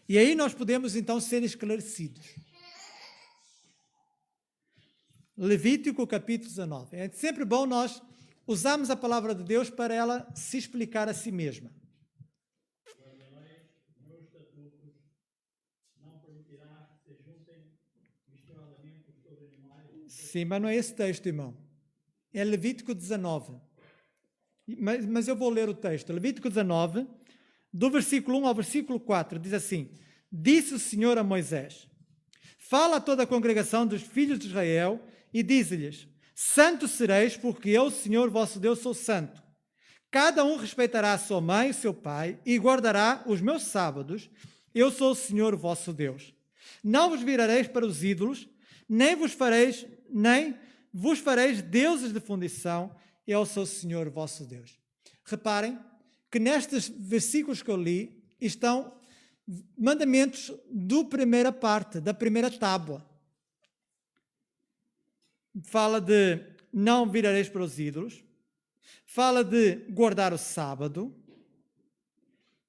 E aí nós podemos então ser esclarecidos. Levítico capítulo 19. É sempre bom nós usarmos a palavra de Deus para ela se explicar a si mesma. Sim, mas não é esse texto, irmão. É Levítico 19. Mas eu vou ler o texto. Levítico 19, do versículo 1 ao versículo 4, diz assim: Disse o Senhor a Moisés: Fala a toda a congregação dos filhos de Israel e dize-lhes: Santos sereis, porque eu, Senhor vosso Deus, sou santo. Cada um respeitará a sua mãe e o seu pai e guardará os meus sábados. Eu sou o Senhor vosso Deus. Não vos virareis para os ídolos, nem vos fareis deuses de fundição. Eu sou o Senhor vosso Deus. Reparem que nestes versículos que eu li estão mandamentos da primeira parte, da primeira tábua. Fala de não virareis para os ídolos, fala de guardar o sábado,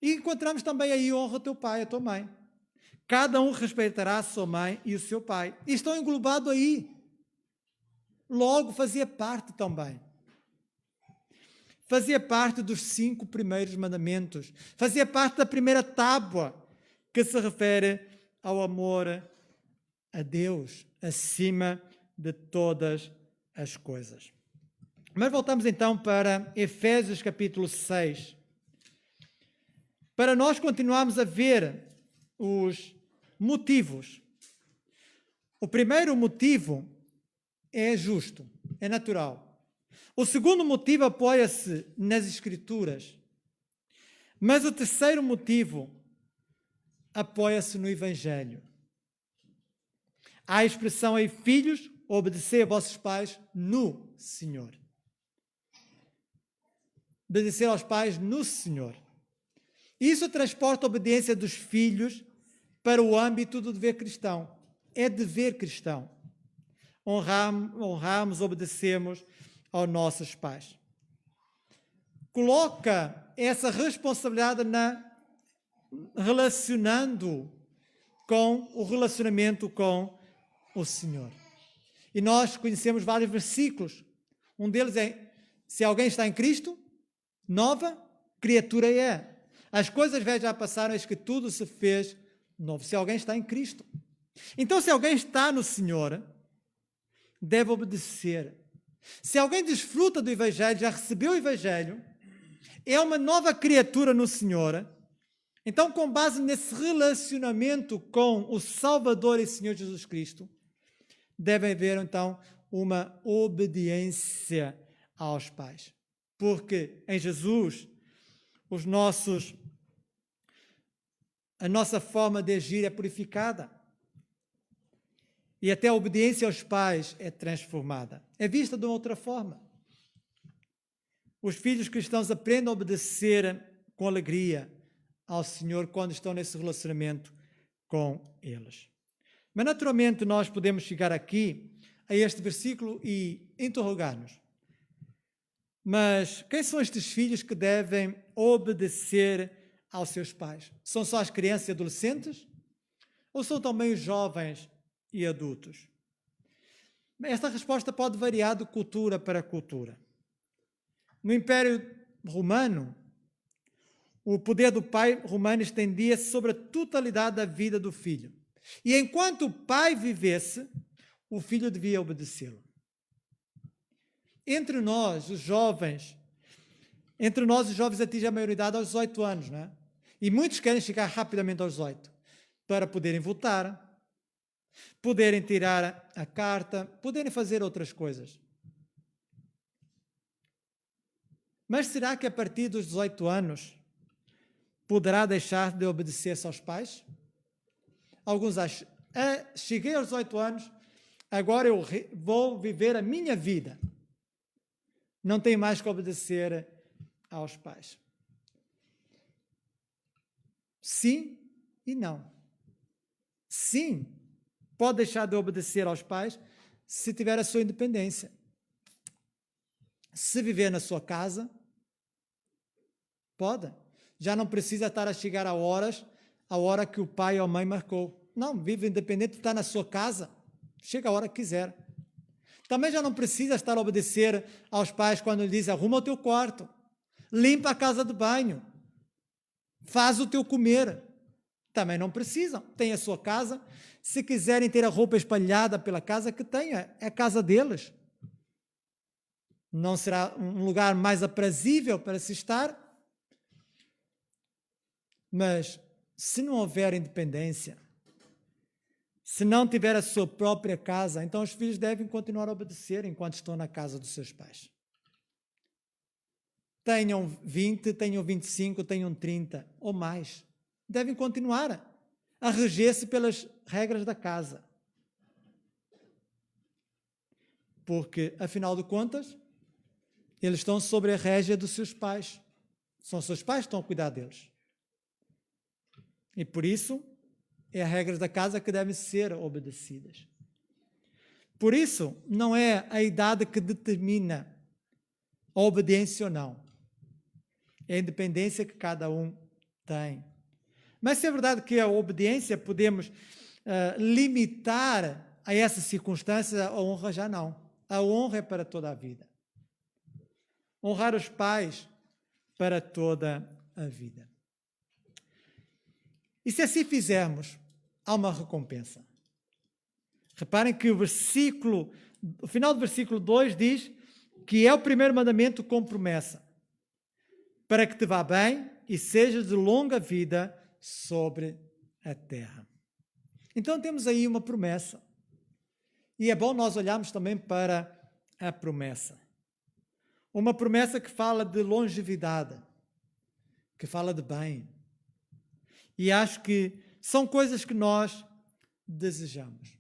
e encontramos também aí honra o teu pai e a tua mãe. Cada um respeitará a sua mãe e o seu pai. E estão englobados aí. Logo, fazia parte também. Fazia parte dos 5 primeiros mandamentos. Fazia parte da primeira tábua, que se refere ao amor a Deus, acima de todas as coisas. Mas voltamos então para Efésios capítulo 6. Para nós continuarmos a ver os motivos. O primeiro motivo é justo, é natural. O segundo motivo apoia-se nas Escrituras. Mas o terceiro motivo apoia-se no Evangelho. Há a expressão aí, filhos, obedecei a vossos pais no Senhor. Obedecer aos pais no Senhor. Isso transporta a obediência dos filhos para o âmbito do dever cristão. É dever cristão. Honramos, obedecemos aos nossos pais. Coloca essa responsabilidade relacionando com o relacionamento com o Senhor. E nós conhecemos vários versículos. Um deles é: se alguém está em Cristo, nova criatura é. As coisas velhas já passaram, eis que tudo se fez novo. Se alguém está em Cristo. Então, se alguém está no Senhor, deve obedecer. Se alguém desfruta do Evangelho, já recebeu o Evangelho, é uma nova criatura no Senhor, então, com base nesse relacionamento com o Salvador e Senhor Jesus Cristo, deve haver, então, uma obediência aos pais. Porque em Jesus, a nossa forma de agir é purificada. E até a obediência aos pais é transformada. É vista de uma outra forma. Os filhos cristãos aprendem a obedecer com alegria ao Senhor quando estão nesse relacionamento com eles. Mas naturalmente nós podemos chegar aqui a este versículo e interrogar-nos. Mas quem são estes filhos que devem obedecer aos seus pais? São só as crianças e adolescentes? Ou são também os jovens e adultos? Esta resposta pode variar de cultura para cultura. No Império Romano, o poder do pai romano estendia-se sobre a totalidade da vida do filho. E enquanto o pai vivesse, o filho devia obedecê-lo. Entre nós, os jovens atingem a maioridade aos 18 anos, não é? E muitos querem chegar rapidamente aos 18, para poderem votar, poderem tirar a carta, poderem fazer outras coisas. Mas será que a partir dos 18 anos poderá deixar de obedecer-se aos pais? Alguns acham, cheguei aos 18 anos, agora eu vou viver a minha vida. Não tenho mais que obedecer aos pais. Sim e não. Sim, pode deixar de obedecer aos pais se tiver a sua independência. Se viver na sua casa, pode. Já não precisa estar a chegar a hora que o pai ou a mãe marcou. Não, vive independente, está na sua casa, chega a hora que quiser. Também já não precisa estar a obedecer aos pais quando lhe dizem, arruma o teu quarto, limpa a casa de banho, faz o teu comer. Também não precisam, tem a sua casa. Se quiserem ter a roupa espalhada pela casa, que tenha, é a casa deles. Não será um lugar mais aprazível para se estar? Mas, se não houver independência, se não tiver a sua própria casa, então os filhos devem continuar a obedecer enquanto estão na casa dos seus pais. Tenham 20, tenham 25, tenham 30 ou mais. Devem continuar a reger-se pelas regras da casa. Porque, afinal de contas, eles estão sobre a régia dos seus pais. São seus pais que estão a cuidar deles. E por isso, é as regras da casa que devem ser obedecidas. Por isso, não é a idade que determina a obediência ou não. É a independência que cada um tem. Mas se é verdade que a obediência podemos limitar a essa circunstância, a honra já não. A honra é para toda a vida. Honrar os pais para toda a vida. E se assim fizermos, há uma recompensa. Reparem que o final do versículo 2 diz que é o primeiro mandamento com promessa, para que te vá bem e sejas de longa vida sobre a terra. Então temos aí uma promessa. E é bom nós olharmos também para a promessa. Uma promessa que fala de longevidade, que fala de bem. E acho que são coisas que nós desejamos.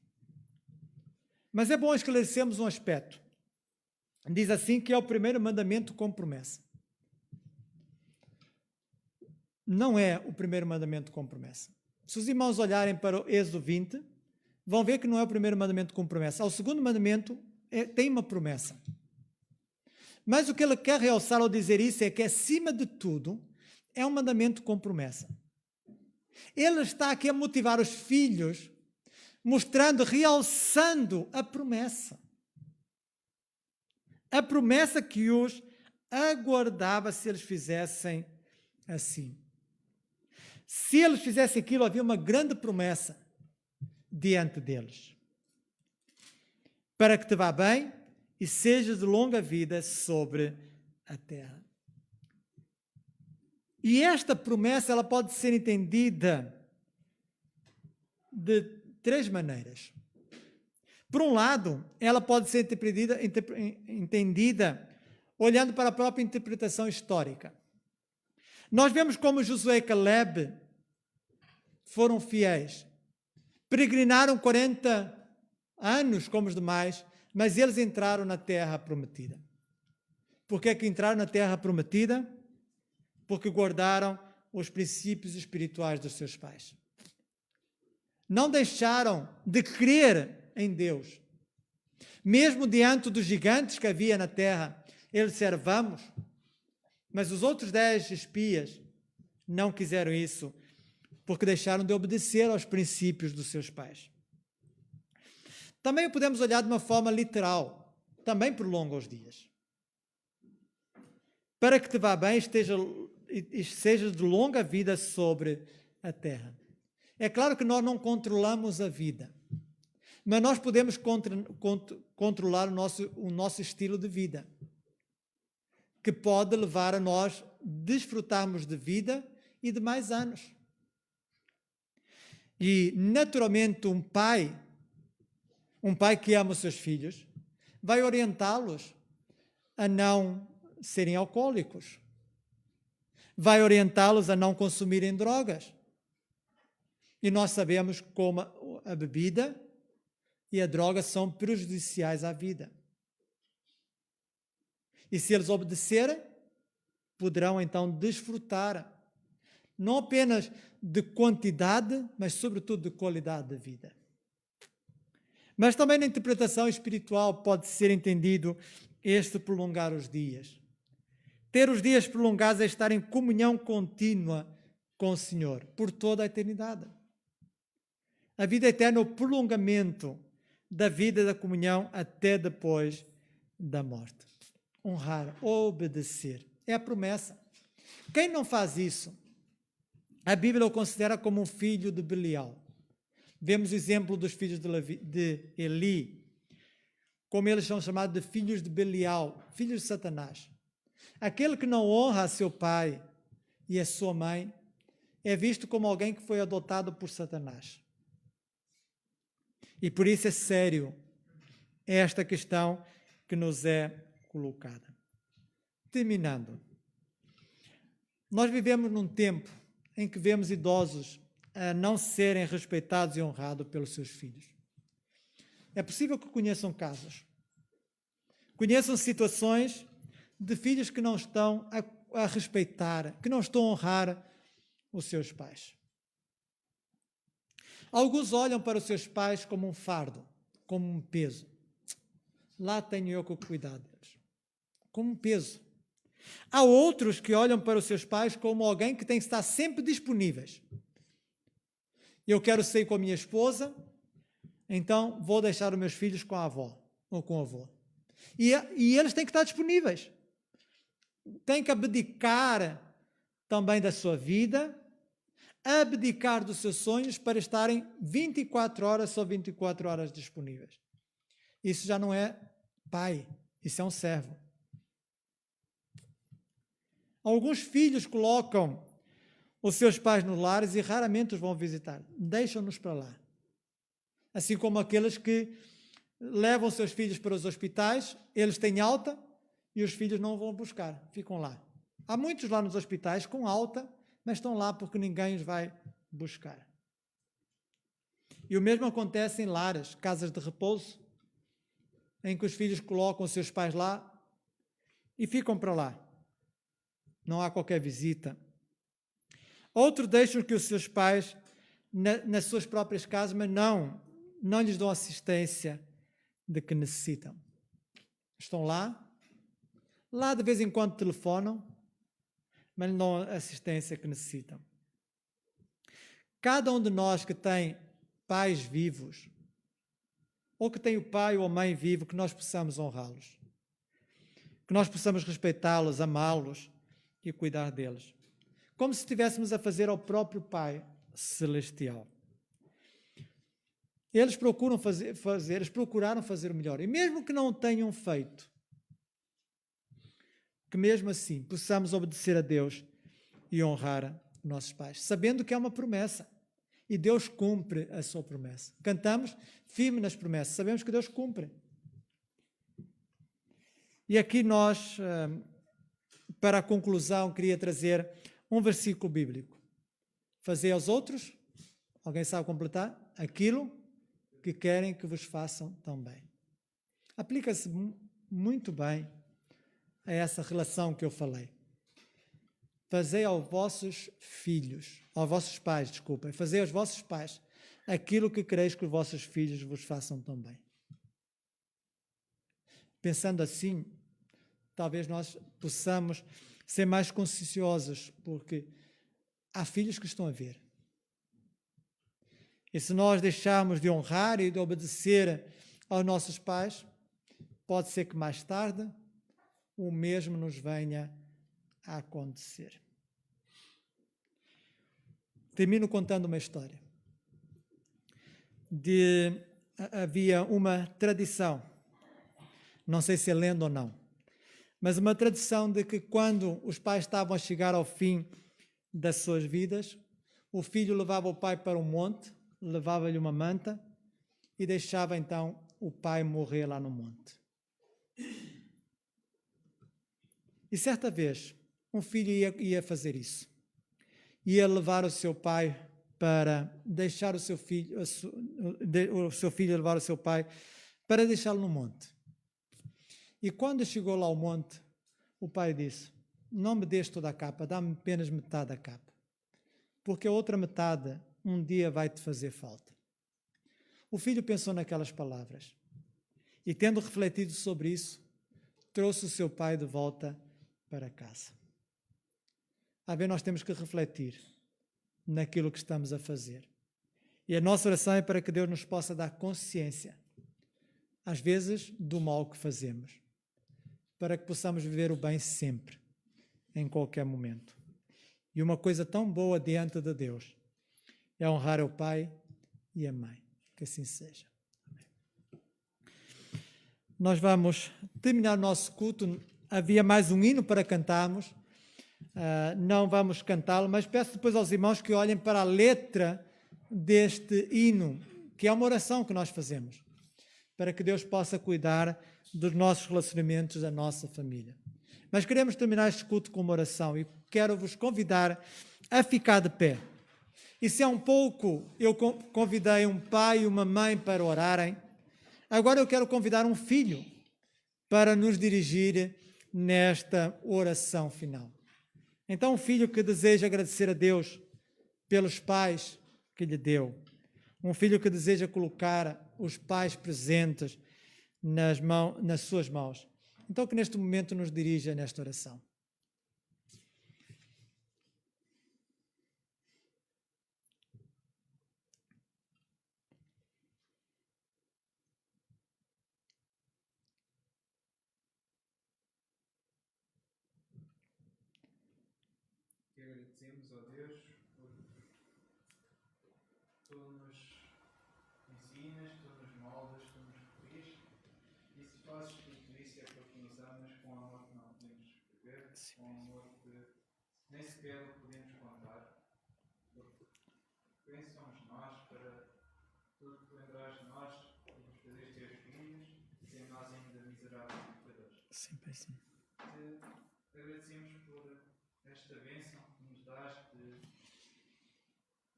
Mas é bom esclarecermos um aspecto. Diz assim que é o primeiro mandamento com promessa. Não é o primeiro mandamento com promessa. Se os irmãos olharem para o Êxodo 20, vão ver que não é o primeiro mandamento com promessa. O segundo mandamento tem uma promessa. Mas o que ele quer realçar ao dizer isso é que, acima de tudo, é um mandamento com promessa. Ele está aqui a motivar os filhos, mostrando, realçando a promessa. A promessa que os aguardava se eles fizessem assim. Se eles fizessem aquilo, havia uma grande promessa diante deles. Para que te vá bem e sejas de longa vida sobre a terra. E esta promessa ela pode ser entendida de três maneiras. Por um lado, ela pode ser entendida olhando para a própria interpretação histórica. Nós vemos como Josué e Caleb foram fiéis. Peregrinaram 40 anos como os demais, mas eles entraram na terra prometida. Por que é que entraram na terra prometida? Porque guardaram os princípios espirituais dos seus pais. Não deixaram de crer em Deus. Mesmo diante dos gigantes que havia na terra, eles disseram, vamos. Mas os outros 10 espias não quiseram isso, porque deixaram de obedecer aos princípios dos seus pais. Também podemos olhar de uma forma literal, também prolonga os dias. Para que te vá bem e sejas de longa vida sobre a terra. É claro que nós não controlamos a vida, mas nós podemos controlar o nosso estilo de vida, que pode levar a nós desfrutarmos de vida e de mais anos. E, naturalmente, um pai que ama os seus filhos, vai orientá-los a não serem alcoólicos, vai orientá-los a não consumirem drogas. E nós sabemos como a bebida e a droga são prejudiciais à vida. E se eles obedecerem, poderão então desfrutar não apenas de quantidade, mas sobretudo de qualidade de vida. Mas também na interpretação espiritual pode ser entendido este prolongar os dias. Ter os dias prolongados é estar em comunhão contínua com o Senhor por toda a eternidade. A vida eterna é o prolongamento da vida e da comunhão até depois da morte. Honrar, obedecer, é a promessa. Quem não faz isso, a Bíblia o considera como um filho de Belial. Vemos o exemplo dos filhos de Eli, como eles são chamados de filhos de Belial, filhos de Satanás. Aquele que não honra a seu pai e a sua mãe é visto como alguém que foi adotado por Satanás. E por isso é sério esta questão que nos é colocada. Terminando, nós vivemos num tempo em que vemos idosos a não serem respeitados e honrados pelos seus filhos. É possível que conheçam casos, conheçam situações de filhos que não estão a respeitar, que não estão a honrar os seus pais. Alguns olham para os seus pais como um fardo, como um peso. Lá tenho eu que cuidar deles. Como um peso. Há outros que olham para os seus pais como alguém que tem que estar sempre disponíveis. Eu quero sair com a minha esposa, então vou deixar os meus filhos com a avó ou com o avô. E eles têm que estar disponíveis. Têm que abdicar também da sua vida, abdicar dos seus sonhos para estarem 24 horas ou 24 horas disponíveis. Isso já não é pai, isso é um servo. Alguns filhos colocam os seus pais nos lares e raramente os vão visitar. Deixam-nos para lá. Assim como aqueles que levam seus filhos para os hospitais, eles têm alta e os filhos não vão buscar, ficam lá. Há muitos lá nos hospitais com alta, mas estão lá porque ninguém os vai buscar. E o mesmo acontece em lares, casas de repouso, em que os filhos colocam os seus pais lá e ficam para lá. Não há qualquer visita. Outros deixam que os seus pais nas suas próprias casas, mas não lhes dão assistência de que necessitam. Estão lá de vez em quando telefonam, mas não dão a assistência que necessitam. Cada um de nós que tem pais vivos, ou que tem o pai ou a mãe vivo, que nós possamos honrá-los, que nós possamos respeitá-los, amá-los e cuidar deles. como se estivéssemos a fazer ao próprio Pai Celestial. Eles procuraram fazer o melhor. E mesmo que não o tenham feito, que mesmo assim possamos obedecer a Deus e honrar nossos pais, sabendo que é uma promessa. E Deus cumpre a sua promessa. Cantamos firme nas promessas, sabemos que Deus cumpre. E aqui nós, para a conclusão, queria trazer um versículo bíblico. Fazei aos outros, alguém sabe completar? Aquilo que querem que vos façam também. Aplica-se muito bem a essa relação que eu falei. Fazei aos vossos filhos, aos vossos pais, desculpem, fazei aos vossos pais aquilo que quereis que os vossos filhos vos façam também. Pensando assim, talvez nós possamos ser mais conscienciosos, porque há filhos que estão a ver. E se nós deixarmos de honrar e de obedecer aos nossos pais, pode ser que mais tarde o mesmo nos venha a acontecer. Termino contando uma história. Havia uma tradição, não sei se é lenda ou não, mas uma tradição de que quando os pais estavam a chegar ao fim das suas vidas, o filho levava o pai para um monte, levava-lhe uma manta e deixava então o pai morrer lá no monte. E certa vez, um filho ia fazer isso. Ia levar o seu pai para deixar o seu filho levar o seu pai para deixá-lo no monte. E quando chegou lá ao monte, o pai disse: não me dês toda a capa, dá-me apenas metade da capa, porque a outra metade um dia vai-te fazer falta. O filho pensou naquelas palavras e, tendo refletido sobre isso, trouxe o seu pai de volta para casa. A ver, nós temos que refletir naquilo que estamos a fazer. E a nossa oração é para que Deus nos possa dar consciência, às vezes, do mal que fazemos, para que possamos viver o bem sempre, em qualquer momento. E uma coisa tão boa diante de Deus é honrar o pai e a mãe. Que assim seja. Amém. Nós vamos terminar o nosso culto. Havia mais um hino para cantarmos. Não vamos cantá-lo, mas peço depois aos irmãos que olhem para a letra deste hino, que é uma oração que nós fazemos, para que Deus possa cuidar dos nossos relacionamentos, da nossa família. Mas queremos terminar este culto com uma oração e quero vos convidar a ficar de pé. E se há um pouco eu convidei um pai e uma mãe para orarem, agora eu quero convidar um filho para nos dirigir nesta oração final. Então, um filho que deseja agradecer a Deus pelos pais que lhe deu, um filho que deseja colocar os pais presentes nas suas mãos. Então, que neste momento nos dirija nesta oração. Agradecemos a Deus por tu nos ensinas, tu nos moldas, tu nos corriges, e se fazes tudo isso é porque nos amas com amor que não podemos ver, com amor que nem sequer o podemos contar, porque quem somos nós para tu te lembrares de nós e nos fazeres teus filhos, sem nós ainda miseráveis pecadores. Sempre assim. Te agradecemos por esta bênção que nos dás de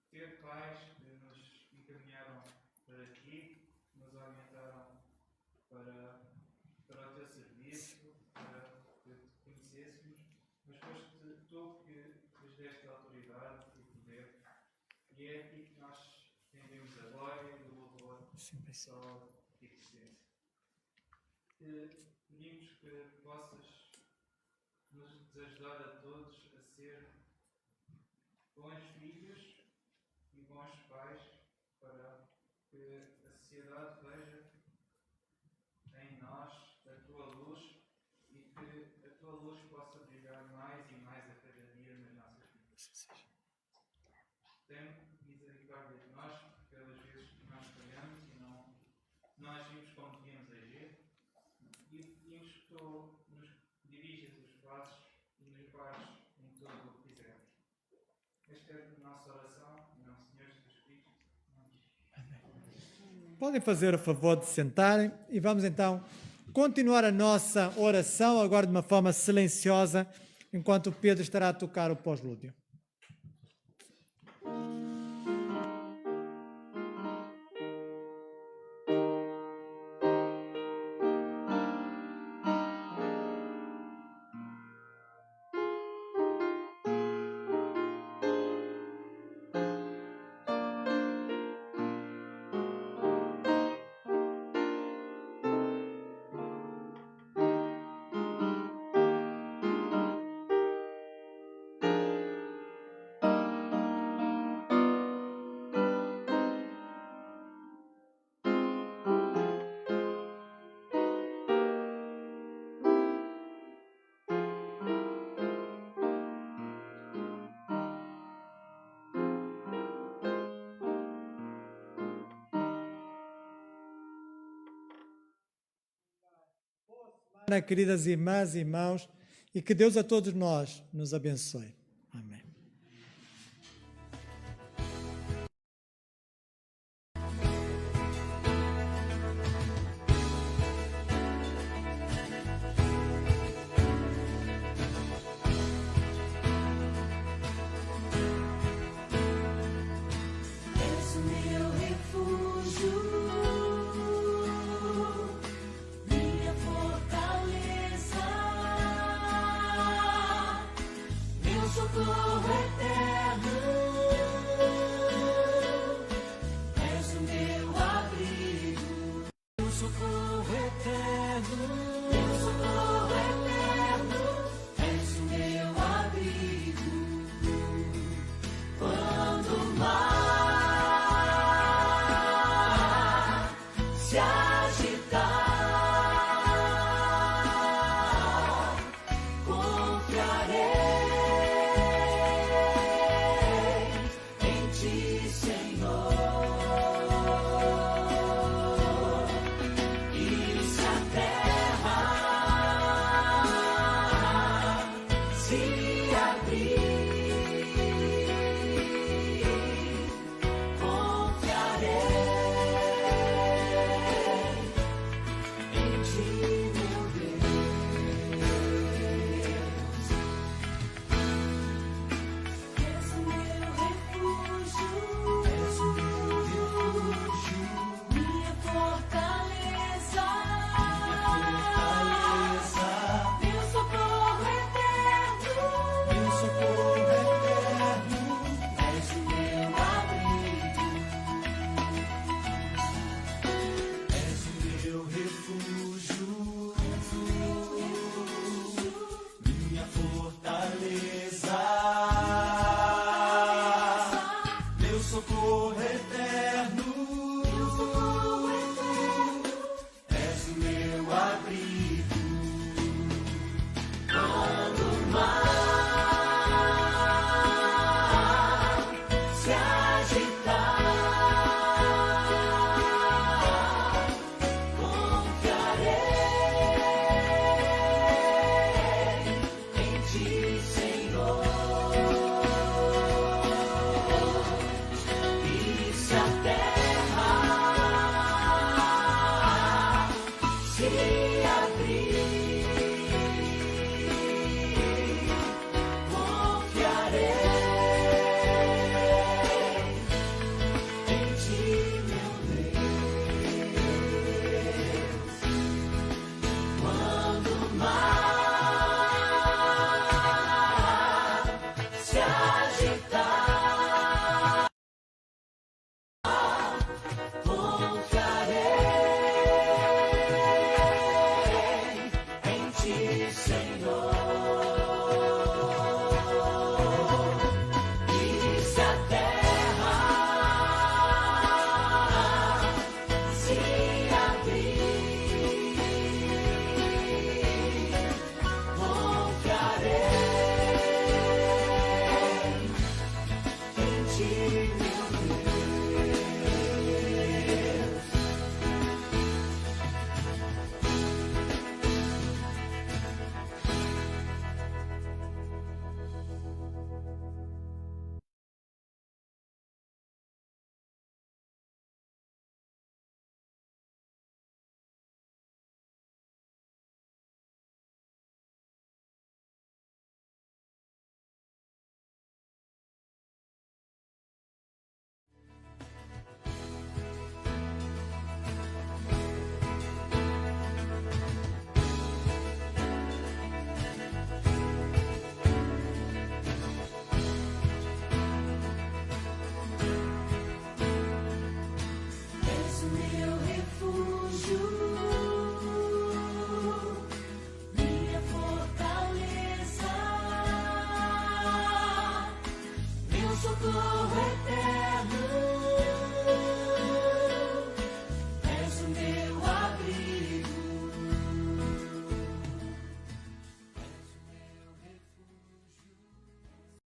ter pais que nos encaminharam para ti, que nos orientaram para o teu serviço, para que te conhecêssemos, mas foste tu que nos deste a autoridade e o poder, e é a ti que nós rendemos a glória e o louvor só e existência. Pedimos que possas nos ajudar a todos a ser bons filhos e bons pais, para que a sociedade veja em nós a tua luz e que a tua luz possa brilhar mais e mais a cada dia nas nossas vidas. tem misericórdia de nós, porque pelas vezes nós falhamos e não agimos como devíamos agir. E pedimos que tu nos dirijas os passos e nos guardes em tudo o que fizermos. Esta é a nossa oração, em nome do Senhor Jesus Cristo. Amém. Podem fazer o favor de sentarem e vamos então continuar a nossa oração agora de uma forma silenciosa, enquanto o Pedro estará a tocar o pós-lúdio. Queridas irmãs e irmãos, e que Deus a todos nós nos abençoe. Amém. És o meu refúgio, minha fortaleza, meu És o meu refúgio, minha fortaleza, meu socorro eterno.